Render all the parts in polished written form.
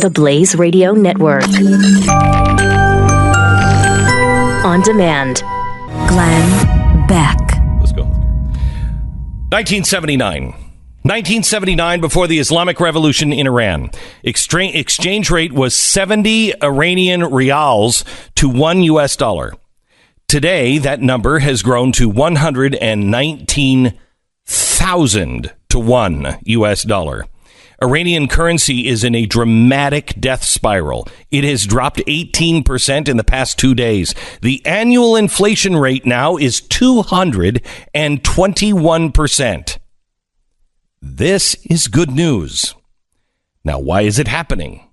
the Blaze Radio Network. On demand. Glenn Beck. Let's go. 1979, before the Islamic Revolution in Iran. Exchange rate was 70 Iranian rials to $1 US. Today, that number has grown to 119,000 to $1 US. Iranian currency is in a dramatic death spiral. It has dropped 18% in the past 2 days. The annual inflation rate now is 221%. This is good news. Now, why is it happening?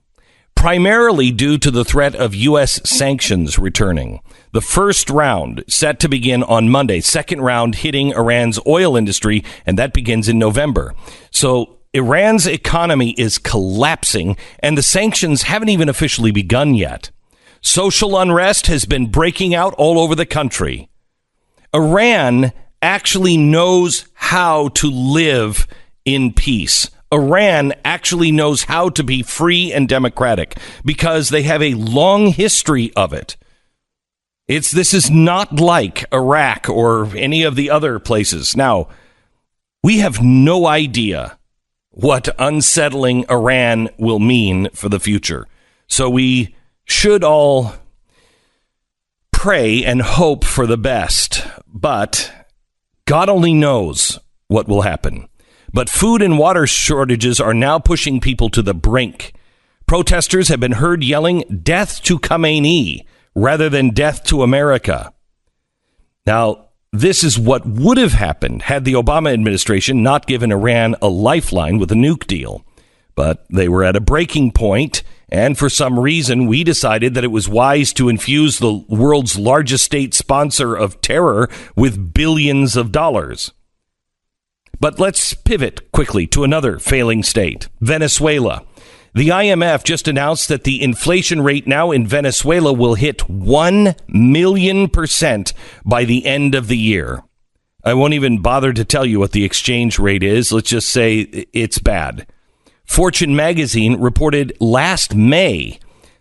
Primarily due to the threat of U.S. sanctions returning. The first round set to begin on Monday. Second round hitting Iran's oil industry, and that begins in November. So Iran's economy is collapsing, and the sanctions haven't even officially begun yet. Social unrest has been breaking out all over the country. Iran actually knows how to live in peace. Iran actually knows how to be free and democratic because they have a long history of it. This is not like Iraq or any of the other places. Now, we have no idea what unsettling Iran will mean for the future. So we should all pray and hope for the best. But God only knows what will happen. But food and water shortages are now pushing people to the brink. Protesters have been heard yelling, "Death to Khamenei," rather than "Death to America." Now, this is what would have happened had the Obama administration not given Iran a lifeline with a nuke deal. But they were at a breaking point, and for some reason, we decided that it was wise to infuse the world's largest state sponsor of terror with billions of dollars. But let's pivot quickly to another failing state, Venezuela. The IMF just announced that the inflation rate now in Venezuela will hit 1,000,000% by the end of the year. I won't even bother to tell you what the exchange rate is. Let's just say it's bad. Fortune magazine reported last May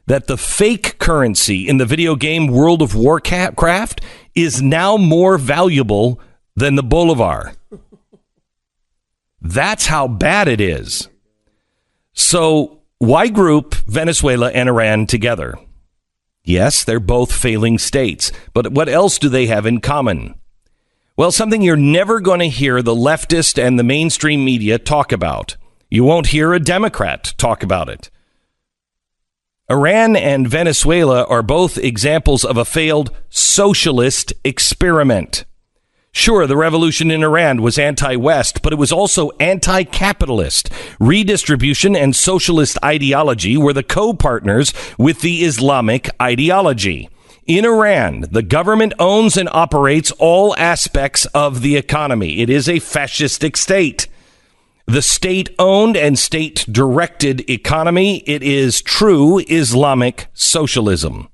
that the fake currency in the video game World of Warcraft is now more valuable than the Bolivar. That's how bad it is. So why group Venezuela and Iran together? Yes, they're both failing states, but what else do they have in common? Well, something you're never going to hear the leftist and the mainstream media talk about. You won't hear a Democrat talk about it. Iran and Venezuela are both examples of a failed socialist experiment. Sure, the revolution in Iran was anti-West, but it was also anti-capitalist. Redistribution and socialist ideology were the co-partners with the Islamic ideology. In Iran, the government owns and operates all aspects of the economy. It is a fascistic state. The state-owned and state-directed economy, it is true Islamic socialism.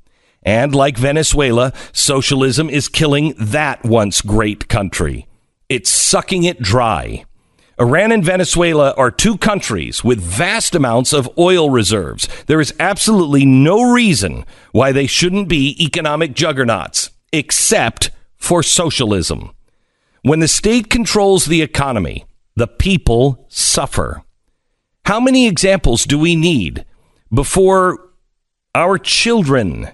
And like Venezuela, socialism is killing that once great country. It's sucking it dry. Iran and Venezuela are two countries with vast amounts of oil reserves. There is absolutely no reason why they shouldn't be economic juggernauts, except for socialism. When the state controls the economy, the people suffer. How many examples do we need before our children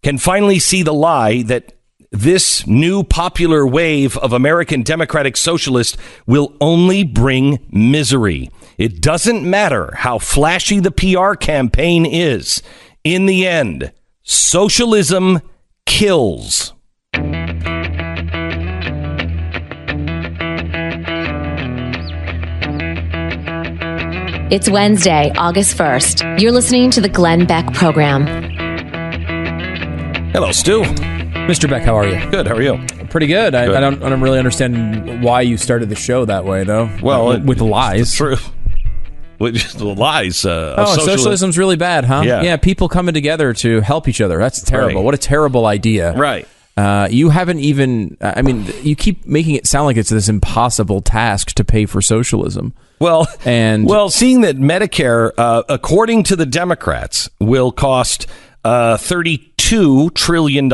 can finally see the lie that this new popular wave of American democratic socialists will only bring misery? It doesn't matter how flashy the PR campaign is. In the end, socialism kills. It's Wednesday, August 1st. You're listening to the Glenn Beck Program. Hello, Stu. Mr. Beck, how are you? Good. How are you? Pretty good. I don't really understand why you started the show that way, though. Well, with lies. True. With the lies. Socialism's really bad, huh? Yeah. People coming together to help each other. That's terrible. Right. What a terrible idea. Right. You haven't even, you keep making it sound like it's this impossible task to pay for socialism. Well, seeing that Medicare, according to the Democrats, will cost $32 trillion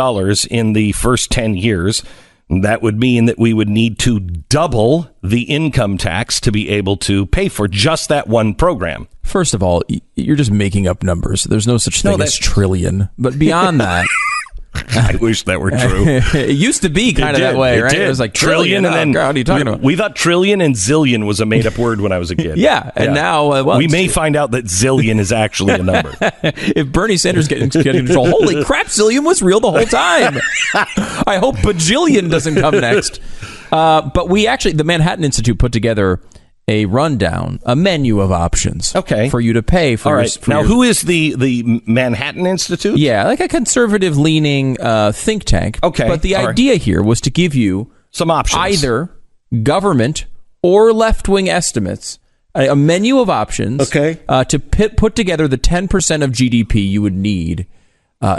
in the first 10 years, that would mean that we would need to double the income tax to be able to pay for just that one program. First of all, you're just making up numbers. There's no such thing as trillion. But beyond that... I wish that were true. It used to be kind of that way, right? It was like trillion, and then what are you talking about? We thought trillion and zillion was a made-up word when I was a kid. And now we may find out that zillion is actually a number. If Bernie Sanders gets in control, holy crap, zillion was real the whole time. I hope bajillion doesn't come next. But the Manhattan Institute put together a rundown, a menu of options for you to pay for. All right. Now, who is the Manhattan Institute? Yeah, like a conservative-leaning think tank. Okay. But the idea here was to give you some options. Either government or left-wing estimates, a menu of options to put together the 10% of GDP you would need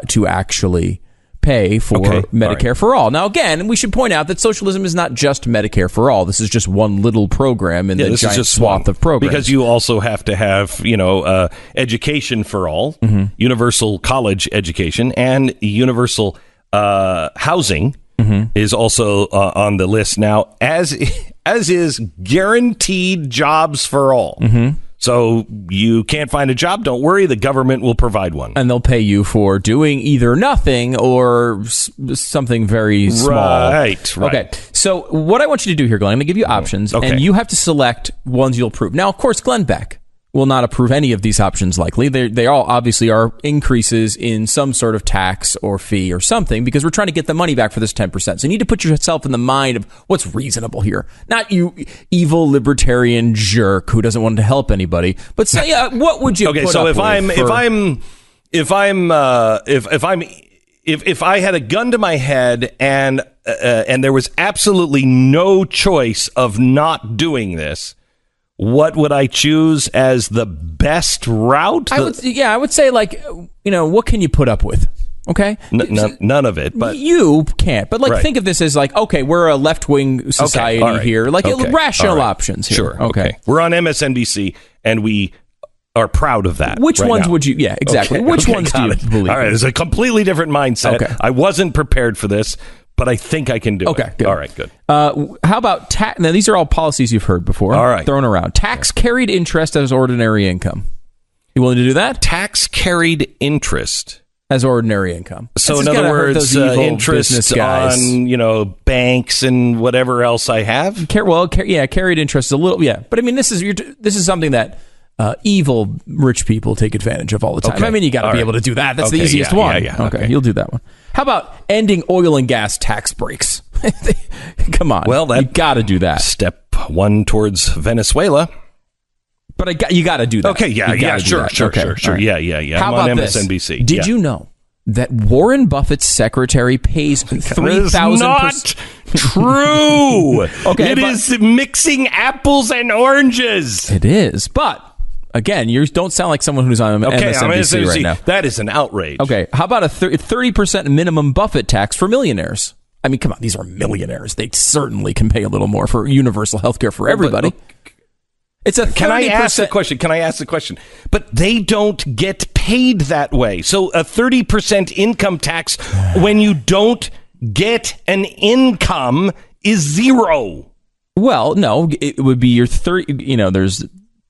to actually pay for Medicare for all. Now, again, we should point out that socialism is not just Medicare for all. This is just one little program in the giant swath of programs. Because you also have to have, education for all, universal college education, and universal housing is also on the list now, as is guaranteed jobs for all. So you can't find a job, don't worry, the government will provide one. And they'll pay you for doing either nothing or something very small. Right. Okay, so what I want you to do here, Glenn, I'm going to give you options, and you have to select ones you'll approve. Now, of course, Glenn Beck will not approve any of these options likely. They all obviously are increases in some sort of tax or fee or something, because we're trying to get the money back for this 10%. So you need to put yourself in the mind of what's reasonable here. Not you evil libertarian jerk who doesn't want to help anybody, but say, what would you put so up if I had a gun to my head and there was absolutely no choice of not doing this, what would I choose as the best route? I would say, what can you put up with? Okay? None of it. But you can't. But, think of this as we're a left-wing society here. Rational options here. Sure. Okay. We're on MSNBC, and we are proud of that. Which ones would you... Yeah, exactly. Which ones do you believe? All right. It's a completely different mindset. Okay. I wasn't prepared for this, but I think I can do it. Okay, good. All right, good. How about tax? Now, these are all policies you've heard before. All right. Thrown around. Tax carried interest as ordinary income. You willing to do that? Tax carried interest as ordinary income. So, in other words, interest on, banks and whatever else I have? Carried interest is a little, But, I mean, this is something that evil rich people take advantage of all the time. Okay. I mean, you got to be able to do that. That's the easiest one. Okay, you'll do that one. How about ending oil and gas tax breaks? Come on. Well, you got to do that. Step one towards Venezuela. But you got to do that. Okay, sure. Right. Yeah. How I'm about on MSNBC. Did you know that Warren Buffett's secretary pays $3,000? Not true. It is mixing apples and oranges. It is, but. Again, you don't sound like someone who's on MSNBC right now. That is an outrage. Okay, how about a 30% minimum Buffett tax for millionaires? I mean, come on, these are millionaires. They certainly can pay a little more for universal health care for everybody. It's a 30%. Can I ask the question? But they don't get paid that way. So a 30% income tax when you don't get an income is zero. Well, no, it would be your 30,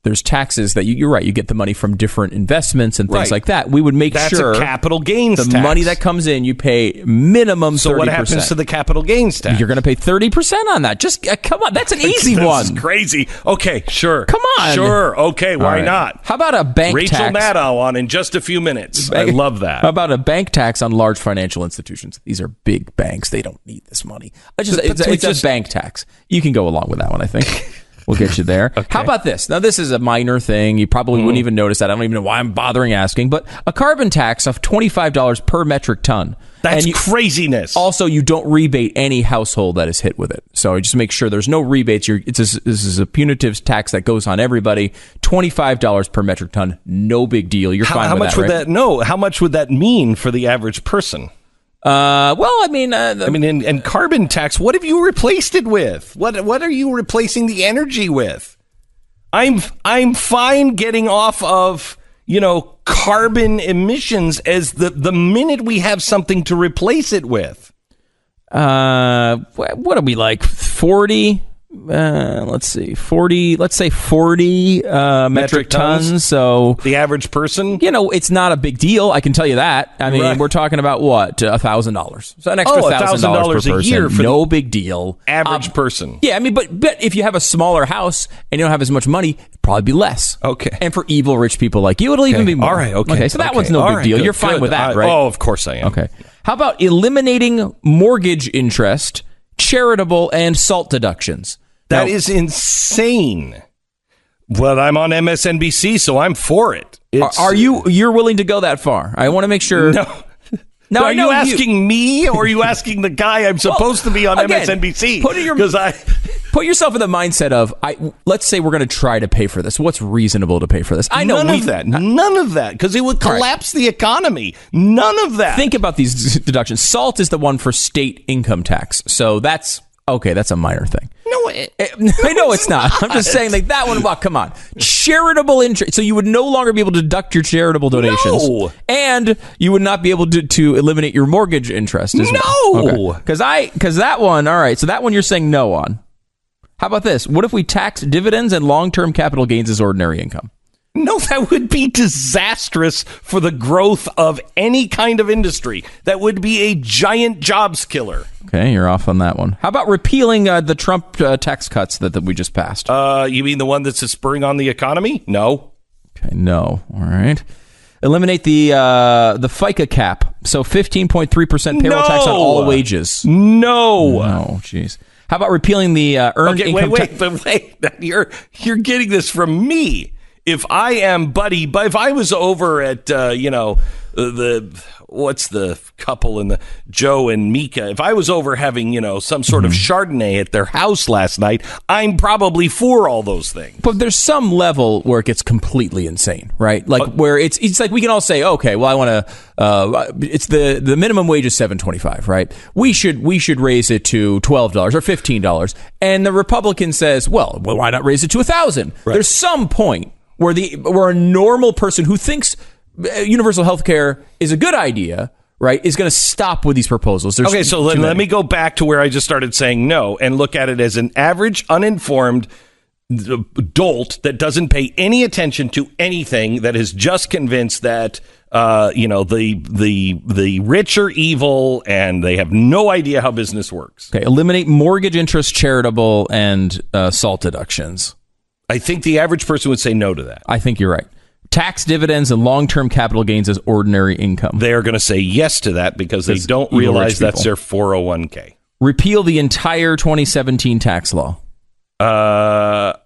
there's taxes that you're right. You get the money from different investments and things like that. We would make sure that's a capital gains tax. The money that comes in, you pay minimum 30%. So what happens to the capital gains tax? You're going to pay 30% on that. Just come on, that's an easy one. That's crazy. Okay, sure. Come on. Sure. Okay, why not? How about a bank Rachel tax? Rachel Maddow on in just a few minutes. I love that. How about a bank tax on large financial institutions? These are big banks. They don't need this money. It's a bank tax. You can go along with that one, I think. We'll get you there. Okay. How about this? Now, this is a minor thing. You probably wouldn't even notice that. I don't even know why I'm bothering asking. But a carbon tax of $25 per metric ton. That's craziness. Also, you don't rebate any household that is hit with it. So just make sure there's no rebates. This is a punitive tax that goes on everybody. $25 per metric ton. No big deal. You're fine with that, right? How much would that mean for the average person? And carbon tax, what have you replaced it with? What are you replacing the energy with? I'm fine getting off of, carbon emissions as the minute we have something to replace it with. What are we like? 40? Let's say 40 metric tons. So the average person, it's not a big deal. I can tell you that. I mean, right. We're talking about what? $1,000. So an extra $1,000 per a year person. for no big deal. Average person. Yeah, I mean, but if you have a smaller house and you don't have as much money, it'd probably be less. Okay. And for evil rich people like you, it'll even be more. All right. Okay. So that one's no big deal. Good, You're fine with that, right? Oh, of course I am. Okay. How about eliminating mortgage interest, charitable, and SALT deductions? That is insane. Well, I'm on MSNBC, so I'm for it. You're willing to go that far? I want to make sure. No. Now, are you asking me, or are you asking the guy I'm supposed to be on MSNBC? Put yourself in the mindset of, let's say we're going to try to pay for this. What's reasonable to pay for this? I know none of that, because it would collapse the economy. None of that. Think about these deductions. SALT is the one for state income tax, so that's okay. That's a minor thing. I know it's not. I'm just saying, like that one. Well, come on, charitable interest. So you would no longer be able to deduct your charitable donations, and you would not be able to eliminate your mortgage interest as well. Because that one. All right, so that one you're saying no on. How about this? What if we tax dividends and long-term capital gains as ordinary income? No, that would be disastrous for the growth of any kind of industry. That would be a giant jobs killer. Okay, you're off on that one. How about repealing the Trump tax cuts that we just passed? You mean the one that's spurring on the economy? No. Okay, no. All right. Eliminate the FICA cap. So 15.3% payroll tax on all wages. No. Oh, jeez. How about repealing the earned income tax? Wait. You're getting this from me. If I was over at, what's the couple in the Joe and Mika, if I was over having, some sort of Chardonnay at their house last night, I'm probably for all those things. But there's some level where it gets completely insane, right? Like where it's like we can all say, okay, well, I want to, it's the minimum wage is $7.25, right? We should raise it to $12 or $15. And the Republican says, well, why not raise it to $1,000? Right. There's some point where a normal person who thinks universal health care is a good idea, right, is going to stop with these proposals. Okay, so let me go back to where I just started saying no and look at it as an average, uninformed dolt that doesn't pay any attention to anything, that is just convinced that the rich are evil and they have no idea how business works. Okay, eliminate mortgage interest, charitable, and SALT deductions. I think the average person would say no to that. I think you're right. Tax dividends and long-term capital gains as ordinary income. They are going to say yes to that because they don't realize that's their 401k. Repeal the entire 2017 tax law. I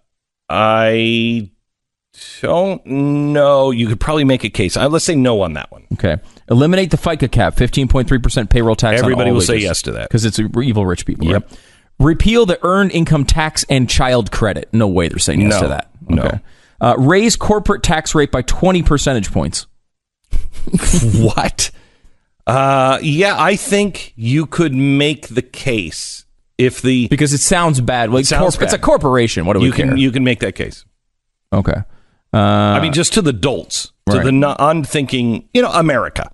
don't know. You could probably make a case. Let's say no on that one. Okay. Eliminate the FICA cap, 15.3% payroll tax. Everybody on all will wages, say yes to that. Because it's evil rich people. Yep. Right? Repeal the earned income tax and child credit. No way they're saying yes to that. Okay. No. Raise corporate tax rate by 20 percentage points. What? Yeah, I think you could make the case because it sounds bad. Well, it's a corporation. What do we care? You can make that case. Okay. I mean, just to the dolts, to the unthinking, America.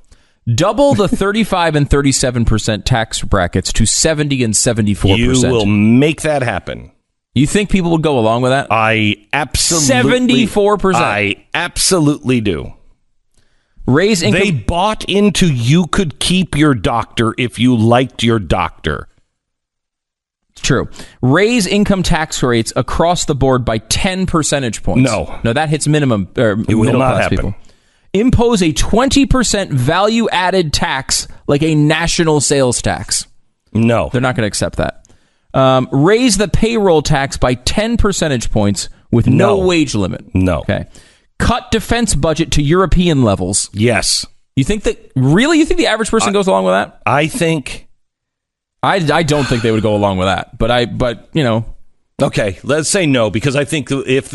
Double the 35 and 37% tax brackets to 70 and 74%. You will make that happen. You think people would go along with that? I absolutely 74%. I absolutely do. Raise income. They bought into you could keep your doctor if you liked your doctor. True. Raise income tax rates across the board by 10 percentage points. No, that hits minimum. It will not happen. People. Impose a 20% value-added tax like a national sales tax. No. They're not going to accept that. Raise the payroll tax by 10 percentage points with no wage limit. No. Okay. Cut defense budget to European levels. Yes. You think the average person goes along with that? I think. I don't think they would go along with that. But Okay, let's say no, because I think if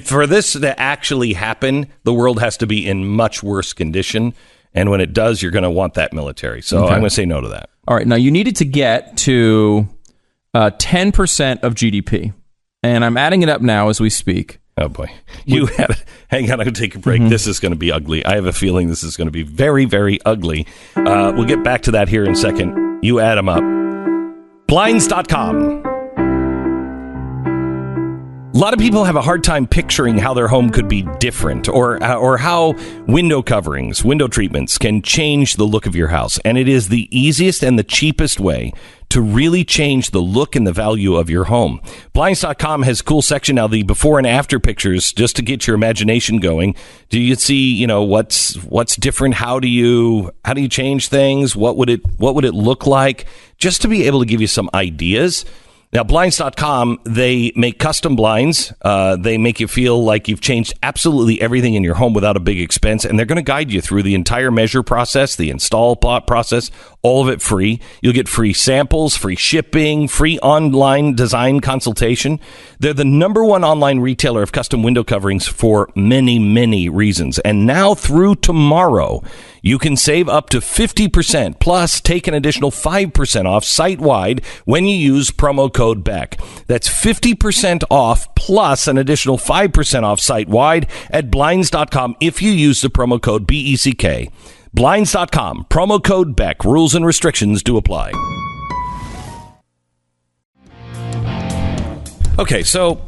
for this to actually happen, the world has to be in much worse condition. And when it does, you're going to want that military. So I'm going to say no to that. All right. Now, you needed to get to 10% of GDP. And I'm adding it up now as we speak. Oh, boy. Hang on, I'm going to take a break. This is going to be ugly. I have a feeling this is going to be very, very ugly. We'll get back to that here in a second. You add them up. Blinds.com. A lot of people have a hard time picturing how their home could be different or how window coverings, window treatments can change the look of your house. And it is the easiest and the cheapest way to really change the look and the value of your home. Blinds.com has a cool section now, the before and after pictures, just to get your imagination going. Do you see, what's different? How do you change things? What would it look like? Just to be able to give you some ideas. Now, Blinds.com, they make custom blinds. They make you feel like you've changed absolutely everything in your home without a big expense. And they're going to guide you through the entire measure process, the install process, all of it free. You'll get free samples, free shipping, free online design consultation. They're the number one online retailer of custom window coverings for many, many reasons. And now through tomorrow, you can save up to 50%, plus take an additional 5% off site-wide when you use promo code Beck. That's 50% off plus an additional 5% off site-wide at Blinds.com if you use the promo code BECK. Blinds.com, promo code Beck. Rules and restrictions do apply. Okay, so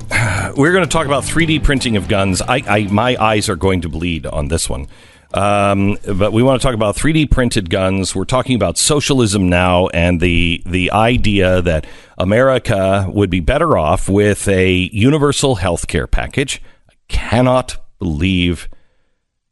we're going to talk about 3D printing of guns. My eyes are going to bleed on this one. But we want to talk about 3D printed guns. We're talking about socialism now and the idea that America would be better off with a universal health care package. I cannot believe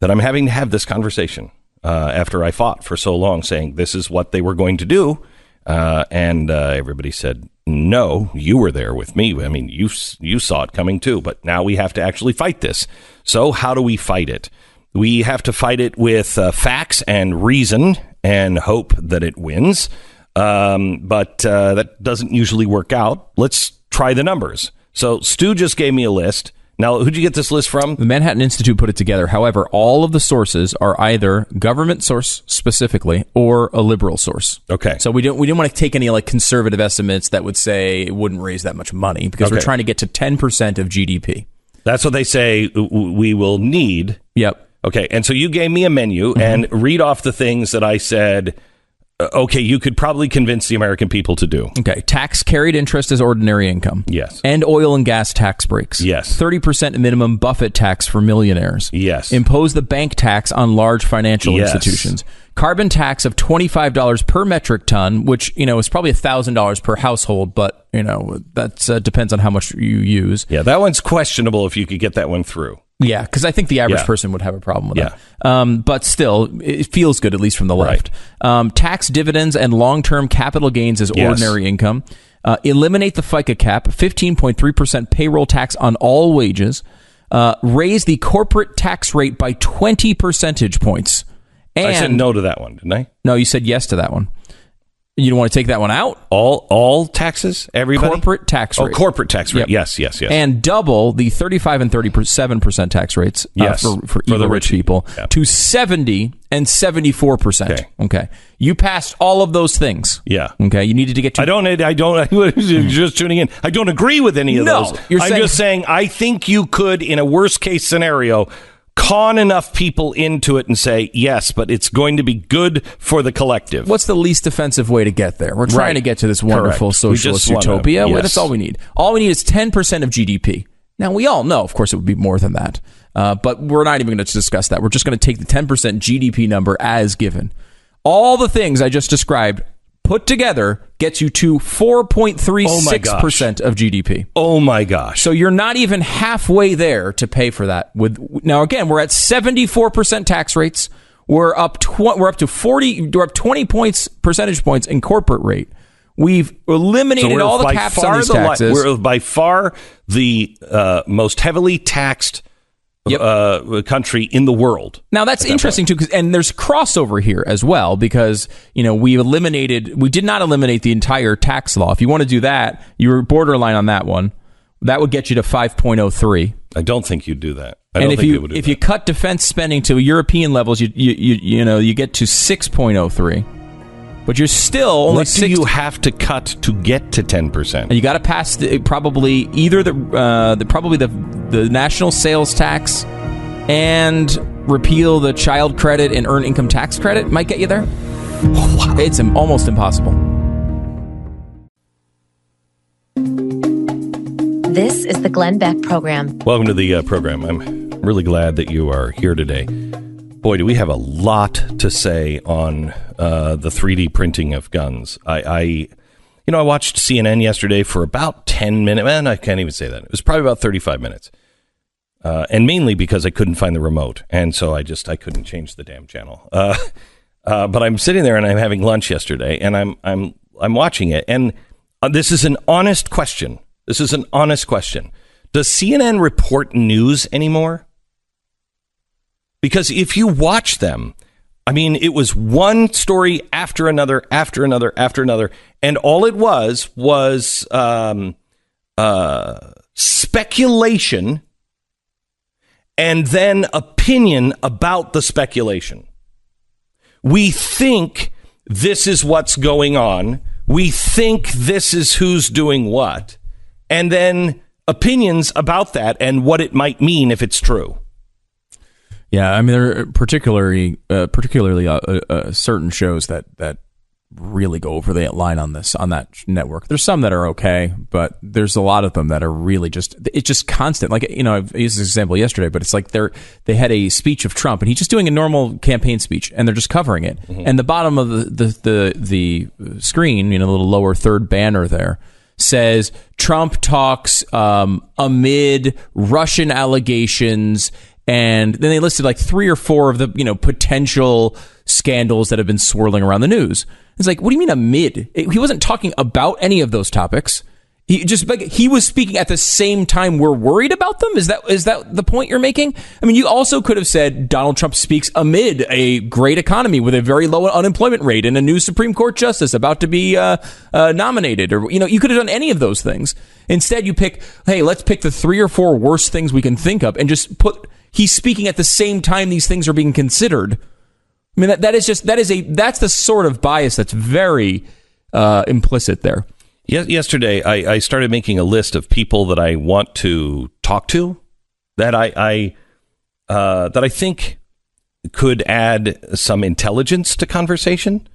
that I'm having to have this conversation after I fought for so long saying this is what they were going to do. And everybody said, no, you were there with me. I mean, you saw it coming too, but now we have to actually fight this. So how do we fight it? We have to fight it with facts and reason and hope that it wins. But that doesn't usually work out. Let's try the numbers. So Stu just gave me a list. Now, who'd you get this list from? The Manhattan Institute put it together. However, all of the sources are either government source specifically or a liberal source. Okay. So we didn't want to take any conservative estimates that would say it wouldn't raise that much money because we're trying to get to 10% of GDP. That's what they say we will need. Yep. Okay, and so you gave me a menu and read off the things that I said, okay, you could probably convince the American people to do. Okay, tax carried interest as ordinary income. Yes. And oil and gas tax breaks. Yes. 30% minimum Buffett tax for millionaires. Yes. Impose the bank tax on large financial institutions. Carbon tax of $25 per metric ton, which, is probably $1,000 per household, but, that depends on how much you use. Yeah, that one's questionable if you could get that one through. Yeah, because I think the average person would have a problem with that. But still, it feels good, at least from the left. Right. Tax dividends and long-term capital gains as ordinary income. Eliminate the FICA cap, 15.3% payroll tax on all wages. Raise the corporate tax rate by 20 percentage points. And I said no to that one, didn't I? No, you said yes to that one. You don't want to take that one out? All taxes? Everybody? Corporate tax rate. Oh, corporate tax rate. Yep. Yes. And double the 35 and 37% tax rates for the rich people to 70 and 74%. Okay. You passed all of those things. Yeah. Okay. You needed to get to... I don't, just tuning in. I don't agree with any of those. I'm just saying, I think you could, in a worst case scenario, con enough people into it and say, yes, but it's going to be good for the collective. What's the least offensive way to get there? We're trying to get to this wonderful socialist utopia. That's all we need. All we need is 10% of GDP. Now, we all know, of course, it would be more than that. But we're not even going to discuss that. We're just going to take the 10% GDP number as given. All the things I just described put together gets you to 4.36% of GDP. Oh my gosh. So you're not even halfway there to pay for that. Now again, we're at 74% tax rates. We're up 20 percentage points in corporate rate. We've eliminated all the caps on these taxes. We're by far the most heavily taxed country in the world. Now that's interesting too, and there's crossover here as well because we did not eliminate the entire tax law. If you want to do that, you were borderline on that one. That would get you to 5.03. I don't think you'd do that. And if you cut defense spending to European levels, you get to 6.03. But you're still only. What do you have to cut to get to 10%? And you got to pass probably either the national sales tax and repeal the child credit and earned income tax credit might get you there. Wow. It's almost impossible. This is the Glenn Beck Program. Welcome to the program. I'm really glad that you are here today. Boy, do we have a lot to say on the 3D printing of guns. I watched CNN yesterday for about 10 minutes. Man, I can't even say that. It was probably about 35 minutes. And mainly because I couldn't find the remote. And so I couldn't change the damn channel. But I'm sitting there and I'm having lunch yesterday and I'm watching it. And this is an honest question. Does CNN report news anymore? Because if you watch them, I mean, it was one story after another, and all it was speculation and then opinion about the speculation. We think this is what's going on. We think this is who's doing what. And then opinions about that and what it might mean if it's true. Yeah, I mean, there are particularly certain shows that really go over the line on that network. There's some that are okay, but there's a lot of them that are really it's just constant. Like, I've used this example yesterday, but it's like they had a speech of Trump and he's just doing a normal campaign speech and they're just covering it. Mm-hmm. And the bottom of the screen, the little lower third banner there, says Trump talks amid Russian allegations, and then they listed like 3 or 4 of the potential scandals that have been swirling around the news. It's like, what do you mean amid? He wasn't talking about any of those topics. He was speaking at the same time we're worried about them. Is that the point you're making? I mean, you also could have said Donald Trump speaks amid a great economy with a very low unemployment rate and a new Supreme Court justice about to be nominated, or you could have done any of those things. Instead, you pick, hey, let's pick the 3 or 4 worst things we can think of and just put he's speaking at the same time these things are being considered. I mean, that's the sort of bias that's very implicit there. Yesterday, I started making a list of people that I want to talk to, that I think could add some intelligence to conversation.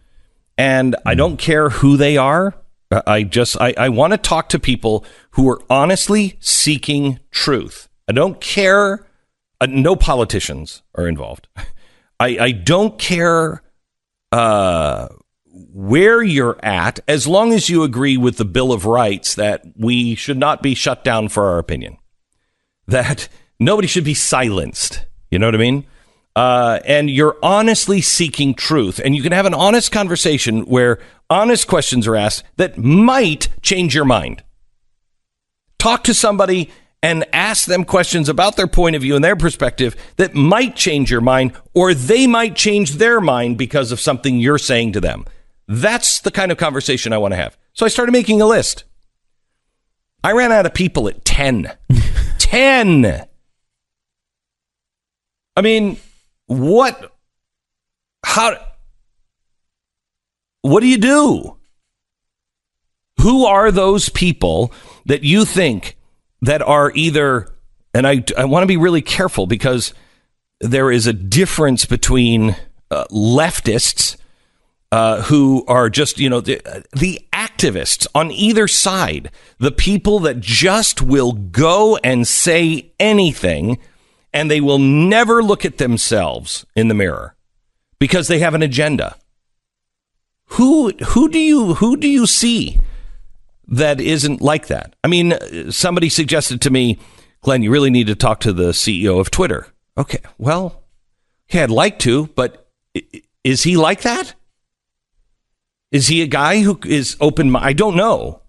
And I don't care who they are. I want to talk to people who are honestly seeking truth. I don't care. No politicians are involved. I don't care where you're at, as long as you agree with the Bill of Rights that we should not be shut down for our opinion, that nobody should be silenced. You know what I mean? And you're honestly seeking truth, and you can have an honest conversation where honest questions are asked that might change your mind. Talk to somebody and ask them questions about their point of view and their perspective that might change your mind, or they might change their mind because of something you're saying to them. That's the kind of conversation I want to have. So I started making a list. I ran out of people at 10. 10! I mean, what do you do? Who are those people that you think that are either, and I want to be really careful because there is a difference between leftists who are just, the activists on either side, the people that just will go and say anything and they will never look at themselves in the mirror because they have an agenda. Who do you see that isn't like that? I mean, somebody suggested to me, Glenn, you really need to talk to the CEO of Twitter. Okay, I'd like to, but is he like that? Is he a guy who is I don't know.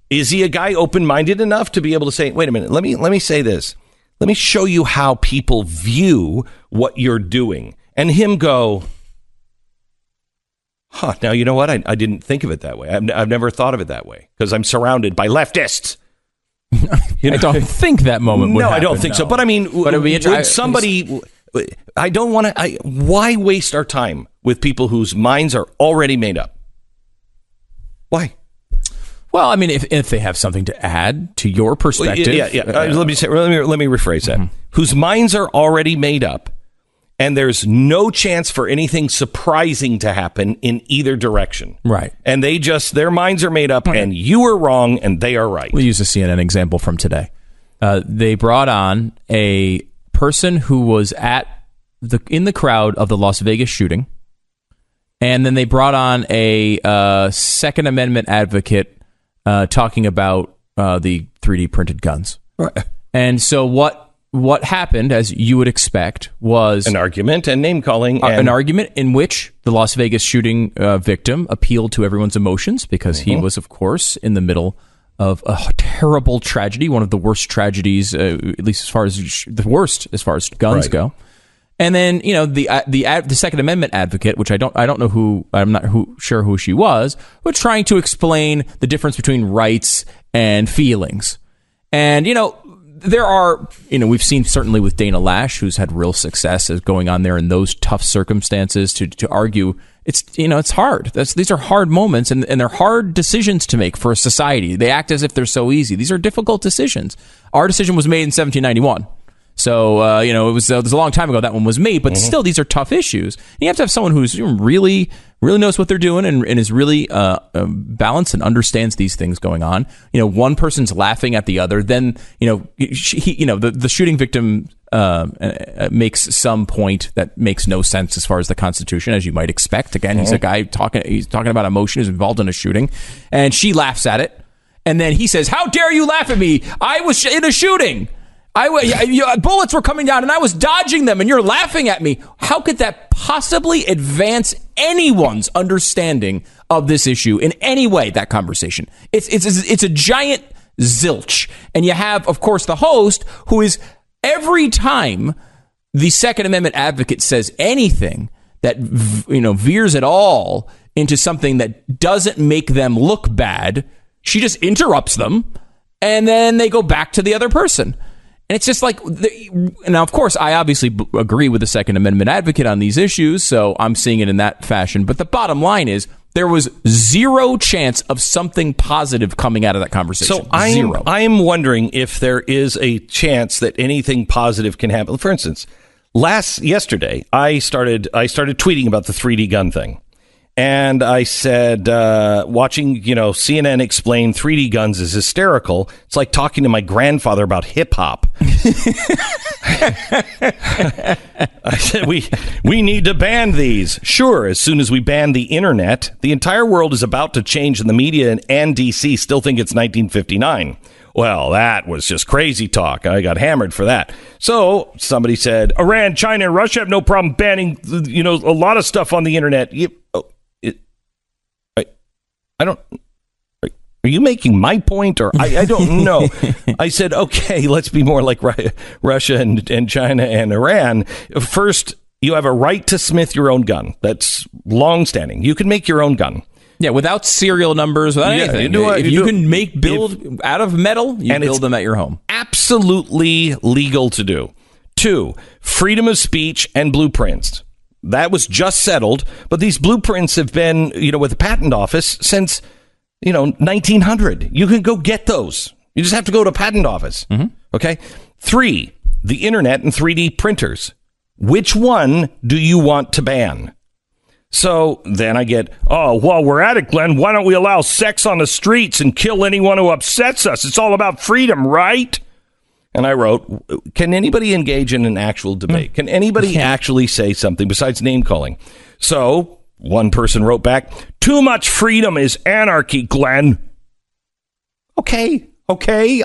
Is he a guy open-minded enough to be able to say, wait a minute, let me say this. Let me show you how people view what you're doing. And him go, now you know what? I didn't think of it that way. I've never thought of it that way because I'm surrounded by leftists. I don't think that moment would happen. I don't think so. But I mean, would somebody... I don't want to... Why waste our time with people whose minds are already made up? Why? Well, I mean, if they have something to add to your perspective... Let me rephrase that. Mm-hmm. Whose minds are already made up, and there's no chance for anything surprising to happen in either direction. Right. And their minds are made up, and you are wrong, and they are right. We'll use a CNN example from today. They brought on a person who was in the crowd of the Las Vegas shooting, and then they brought on a Second Amendment advocate talking about the 3D printed guns. Right. And so what happened, as you would expect, was an argument and name calling. An argument in which the Las Vegas shooting victim appealed to everyone's emotions because he was, of course, in the middle of a terrible tragedy, one of the worst tragedies, at least as far as guns go. And then, the Second Amendment advocate, which I'm not sure who she was trying to explain the difference between rights and feelings. And, there are, we've seen certainly with Dana Lash, who's had real success as going on there in those tough circumstances to argue. It's hard. These are hard moments, and they're hard decisions to make for a society. They act as if they're so easy. These are difficult decisions. Our decision was made in 1791. So, it was a long time ago that one was made, but still, these are tough issues. And you have to have someone who's really, really knows what they're doing and is really balanced and understands these things going on. One person's laughing at the other. Then, the shooting victim makes some point that makes no sense as far as the Constitution, as you might expect. Again, he's a guy he's talking about emotion, who's involved in a shooting, and she laughs at it. And then he says, "How dare you laugh at me? I was in a shooting. Bullets were coming down and I was dodging them and you're laughing at me." How could that possibly advance anyone's understanding of this issue in any way, that conversation? It's a giant zilch. And you have, of course, the host who is, every time the Second Amendment advocate says anything that, veers at all into something that doesn't make them look bad, she just interrupts them and then they go back to the other person. And it's just like, now, of course, I obviously agree with the Second Amendment advocate on these issues, so I'm seeing it in that fashion. But the bottom line is, there was zero chance of something positive coming out of that conversation. So I'm wondering if there is a chance that anything positive can happen. For instance, yesterday, I started tweeting about the 3D gun thing. And I said, watching, CNN explain 3D guns is hysterical. It's like talking to my grandfather about hip hop. I said, we need to ban these. Sure, as soon as we ban the internet, the entire world is about to change, and the media and DC still think it's 1959. Well, that was just crazy talk. I got hammered for that. So somebody said, Iran, China, and Russia have no problem banning, a lot of stuff on the internet. Are you making my point, or I don't know? I said, okay, let's be more like Russia and China and Iran. First, you have a right to smith your own gun. That's longstanding. You can make your own gun. Yeah, without serial numbers, without anything. You can build out of metal, you build them at your home. Absolutely legal to do. 2, freedom of speech and blueprints. That was just settled, but these blueprints have been, with the patent office since, 1900. You can go get those. You just have to go to a patent office. Mm-hmm. Okay. 3, the internet and 3D printers. Which one do you want to ban? So then I get, while we're at it, Glenn, why don't we allow sex on the streets and kill anyone who upsets us? It's all about freedom, right? And I wrote, can anybody engage in an actual debate? Can anybody actually say something besides name calling? So one person wrote back, too much freedom is anarchy, Glenn. Okay,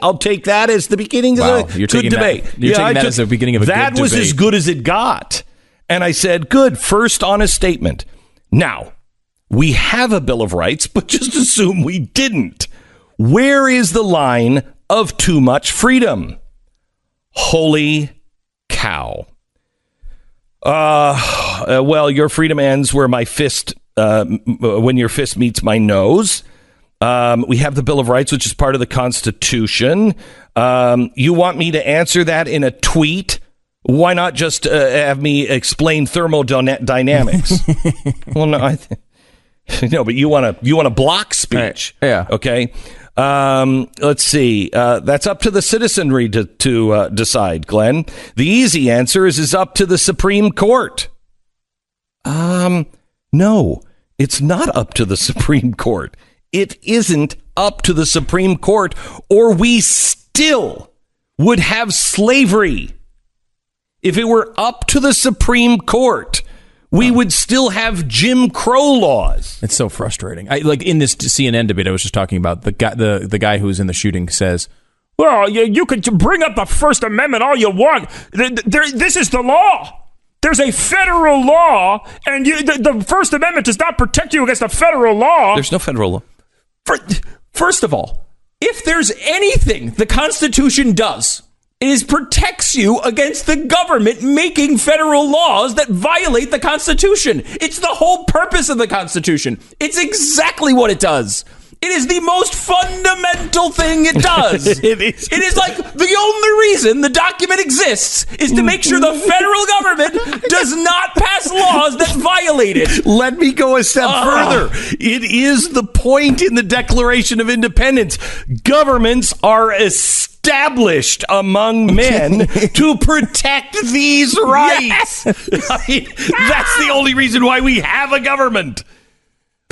I'll take that as the beginning of a good debate. You're taking that as the beginning of a good debate. That was as good as it got. And I said, good, first honest statement. Now, we have a Bill of Rights, but just assume we didn't. Where is the line of too much freedom? Holy cow. Well, your freedom ends where my fist, when your fist meets my nose. We have the Bill of Rights, which is part of the Constitution. You want me to answer that in a tweet? Why not just have me explain thermodynamics? Well, no, no, but you want to block speech. Right. Yeah. Okay. Let's see. That's up to the citizenry to decide, Glenn. The easy answer is up to the Supreme Court. No, it's not up to the Supreme Court. It isn't up to the Supreme Court, or we still would have slavery. If it were up to the Supreme Court, we would still have Jim Crow laws. It's so frustrating. Like in this CNN debate I was just talking about, the guy who was in the shooting says, well, you could bring up the First Amendment all you want. This is the law. There's a federal law, and the First Amendment does not protect you against a federal law. There's no federal law. First of all, if there's anything the Constitution does, it protects you against the government making federal laws that violate the Constitution. It's the whole purpose of the Constitution. It's exactly what it does. It is the most fundamental thing it does. It is like the only reason the document exists is to make sure the federal government does not pass laws that violate it. Let me go a step further. It is the point in the Declaration of Independence. Governments are established among men to protect these rights. Yes. I mean, that's the only reason why we have a government.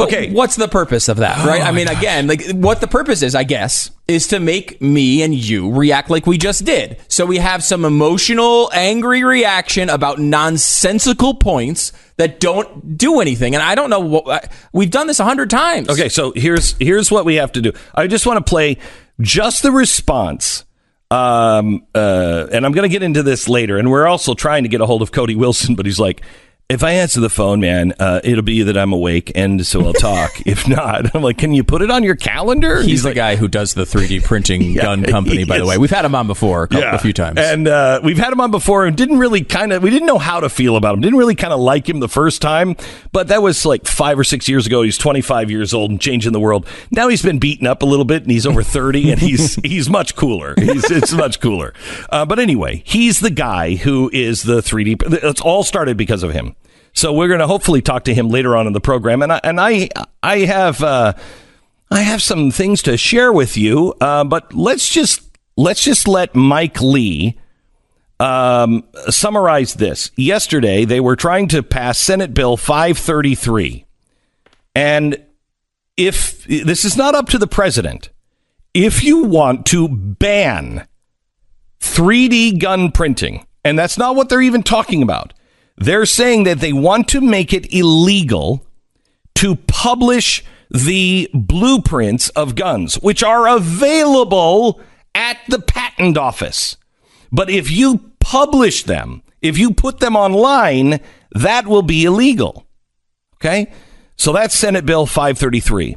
Okay, what's the purpose of that, right? I mean, again, like what the purpose is, I guess, is to make me and you react like we just did. So we have some emotional, angry reaction about nonsensical points that don't do anything. And I don't know we've done this 100 times. Okay, so here's what we have to do. I just want to play just the response. And I'm going to get into this later. And we're also trying to get a hold of Cody Wilson, but he's like, if I answer the phone, man, it'll be that I'm awake, and so I'll talk. If not, I'm like, can you put it on your calendar? He's the guy who does the 3D printing gun company, by the way. We've had him on before a few times. And we've had him on before and we didn't know how to feel about him. Didn't really kind of like him the first time, but that was like 5 or 6 years ago. He's 25 years old and changing the world. Now he's been beaten up a little bit, and he's over 30, and he's much cooler. It's much cooler. But anyway, he's the guy who is the 3D. It's all started because of him. So we're going to hopefully talk to him later on in the program, and I have some things to share with you. But let's just let Mike Lee summarize this. Yesterday, they were trying to pass Senate Bill 533, and if this is not up to the president, if you want to ban 3D gun printing, and that's not what they're even talking about. They're saying that they want to make it illegal to publish the blueprints of guns, which are available at the patent office. But if you publish them, if you put them online, that will be illegal. Okay? So that's Senate Bill 533.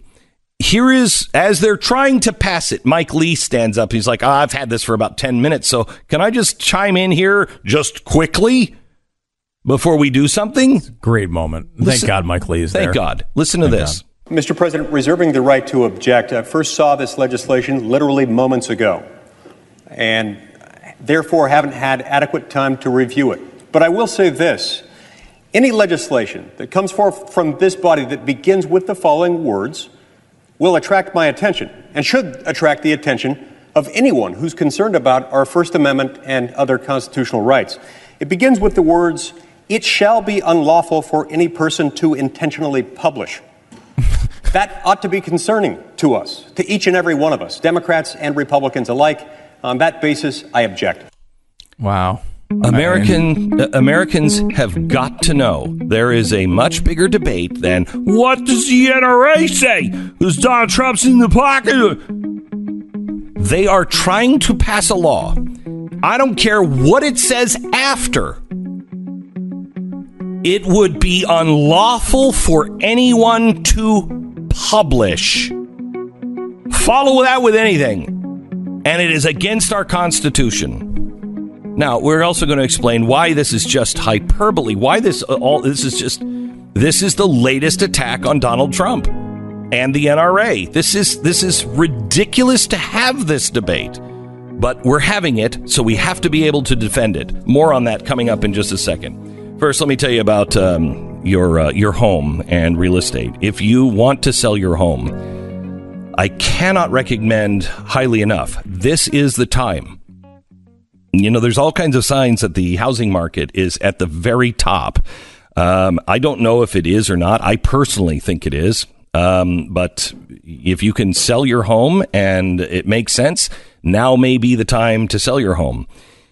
Here is, as they're trying to pass it, Mike Lee stands up. He's like, I've had this for about 10 minutes, so can I just chime in here just quickly? Before we do something? Great moment. Thank God Mike Lee is there. Thank God. Listen to this. Mr. President, reserving the right to object, I first saw this legislation literally moments ago, and therefore haven't had adequate time to review it. But I will say this. Any legislation that comes forth from this body that begins with the following words will attract my attention and should attract the attention of anyone who's concerned about our First Amendment and other constitutional rights. It begins with the words, "It shall be unlawful for any person to intentionally publish." That ought to be concerning to us, to each and every one of us, Democrats and Republicans alike. On that basis, I object. Wow. Americans have got to know there is a much bigger debate than what does the NRA say? Who's Donald Trump's in the pocket? They are trying to pass a law. I don't care what it says after. It would be unlawful for anyone to publish. Follow that with anything. And it is against our Constitution. Now, we're also going to explain why this is just hyperbole. Why this is the latest attack on Donald Trump. and the NRA. This is ridiculous to have this debate, but we're having it, so we have to be able to defend it. More on that coming up in just a second. First, let me tell you about your home and real estate. If you want to sell your home, I cannot recommend highly enough. This is the time. You know, there's all kinds of signs that the housing market is at the very top. I don't know if it is or not. I personally think it is. But if you can sell your home and it makes sense, now may be the time to sell your home.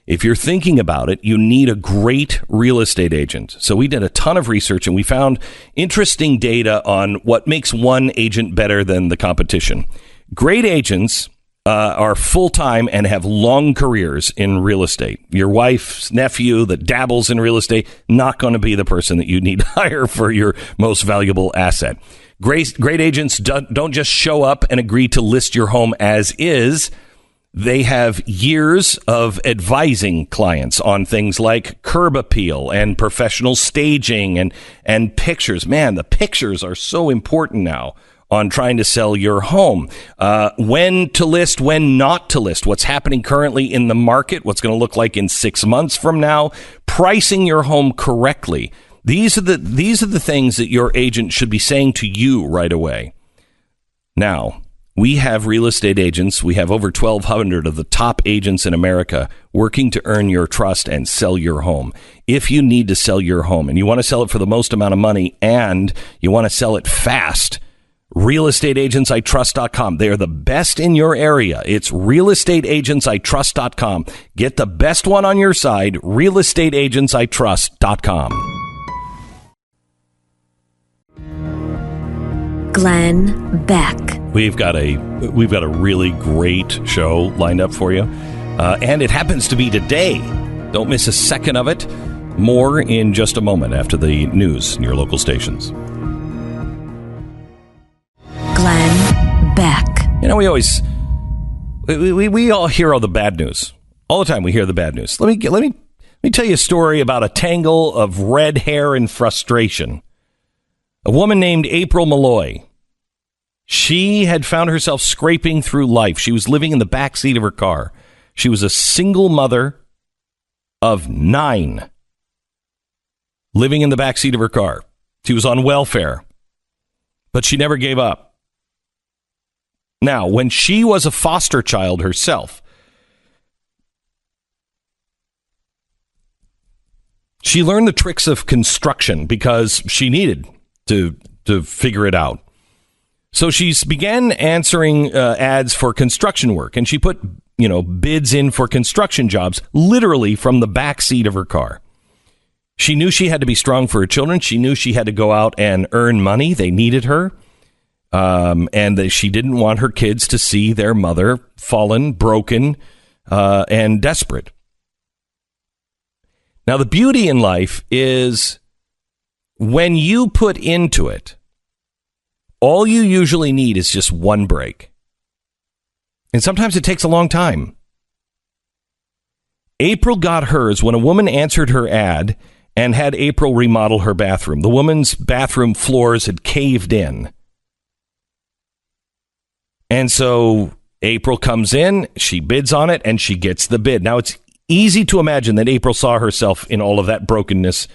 If you're thinking about it, you need a great real estate agent. So we did a ton of research and we found interesting data on what makes one agent better than the competition. Great agents are full-time and have long careers in real estate. Your wife's nephew that dabbles in real estate, not going to be the person that you need to hire for your most valuable asset. Great agents don't just show up and agree to list your home as is. They have years of advising clients on things like curb appeal and professional staging and pictures. Man, the pictures are so important now on trying to sell your home. When to list, when not to list, what's happening currently in the market, what's going to look like in 6 months from now, pricing your home correctly. These are the things that your agent should be saying to you right away. Now, we have real estate agents. We have over 1,200 of the top agents in America working to earn your trust and sell your home. If you need to sell your home and you want to sell it for the most amount of money and you want to sell it fast, realestateagentsitrust.com. They are the best in your area. It's realestateagentsitrust.com. Get the best one on your side, realestateagentsitrust.com. Glenn Beck. We've got a really great show lined up for you, and it happens to be today. Don't miss a second of it. More in just a moment after the news in your local stations. Glenn Beck. You know, we all hear all the bad news all the time. We hear the bad news. Let me tell you a story about a tangle of red hair and frustration. A woman named April Malloy. She had found herself scraping through life. She was living in the back seat of her car. She was a single mother of 9, living in the back seat of her car. She was on welfare, but she never gave up. Now, when she was a foster child herself, she learned the tricks of construction because she needed to figure it out. So she began answering ads for construction work, and she put, bids in for construction jobs literally from the back seat of her car. She knew she had to be strong for her children. She knew she had to go out and earn money. They needed her. And that she didn't want her kids to see their mother fallen, broken, and desperate. Now, the beauty in life is when you put into it, all you usually need is just one break. And sometimes it takes a long time. April got hers when a woman answered her ad and had April remodel her bathroom. The woman's bathroom floors had caved in. And so April comes in, she bids on it, and she gets the bid. Now, it's easy to imagine that April saw herself in all of that brokenness,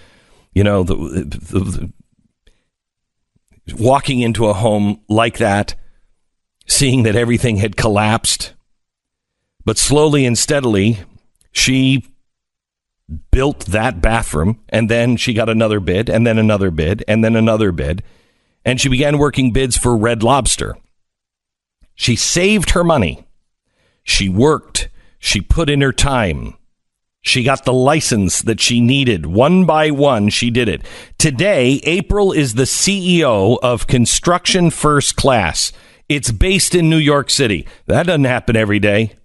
the walking into a home like that, seeing that everything had collapsed. But slowly and steadily, she built that bathroom, and then she got another bid, and then another bid, and then another bid. And she began working bids for Red Lobster. She saved her money. She worked. She put in her time. She got the license that she needed. One by one, she did it. Today, April is the CEO of Construction First Class. It's based in New York City. That doesn't happen every day.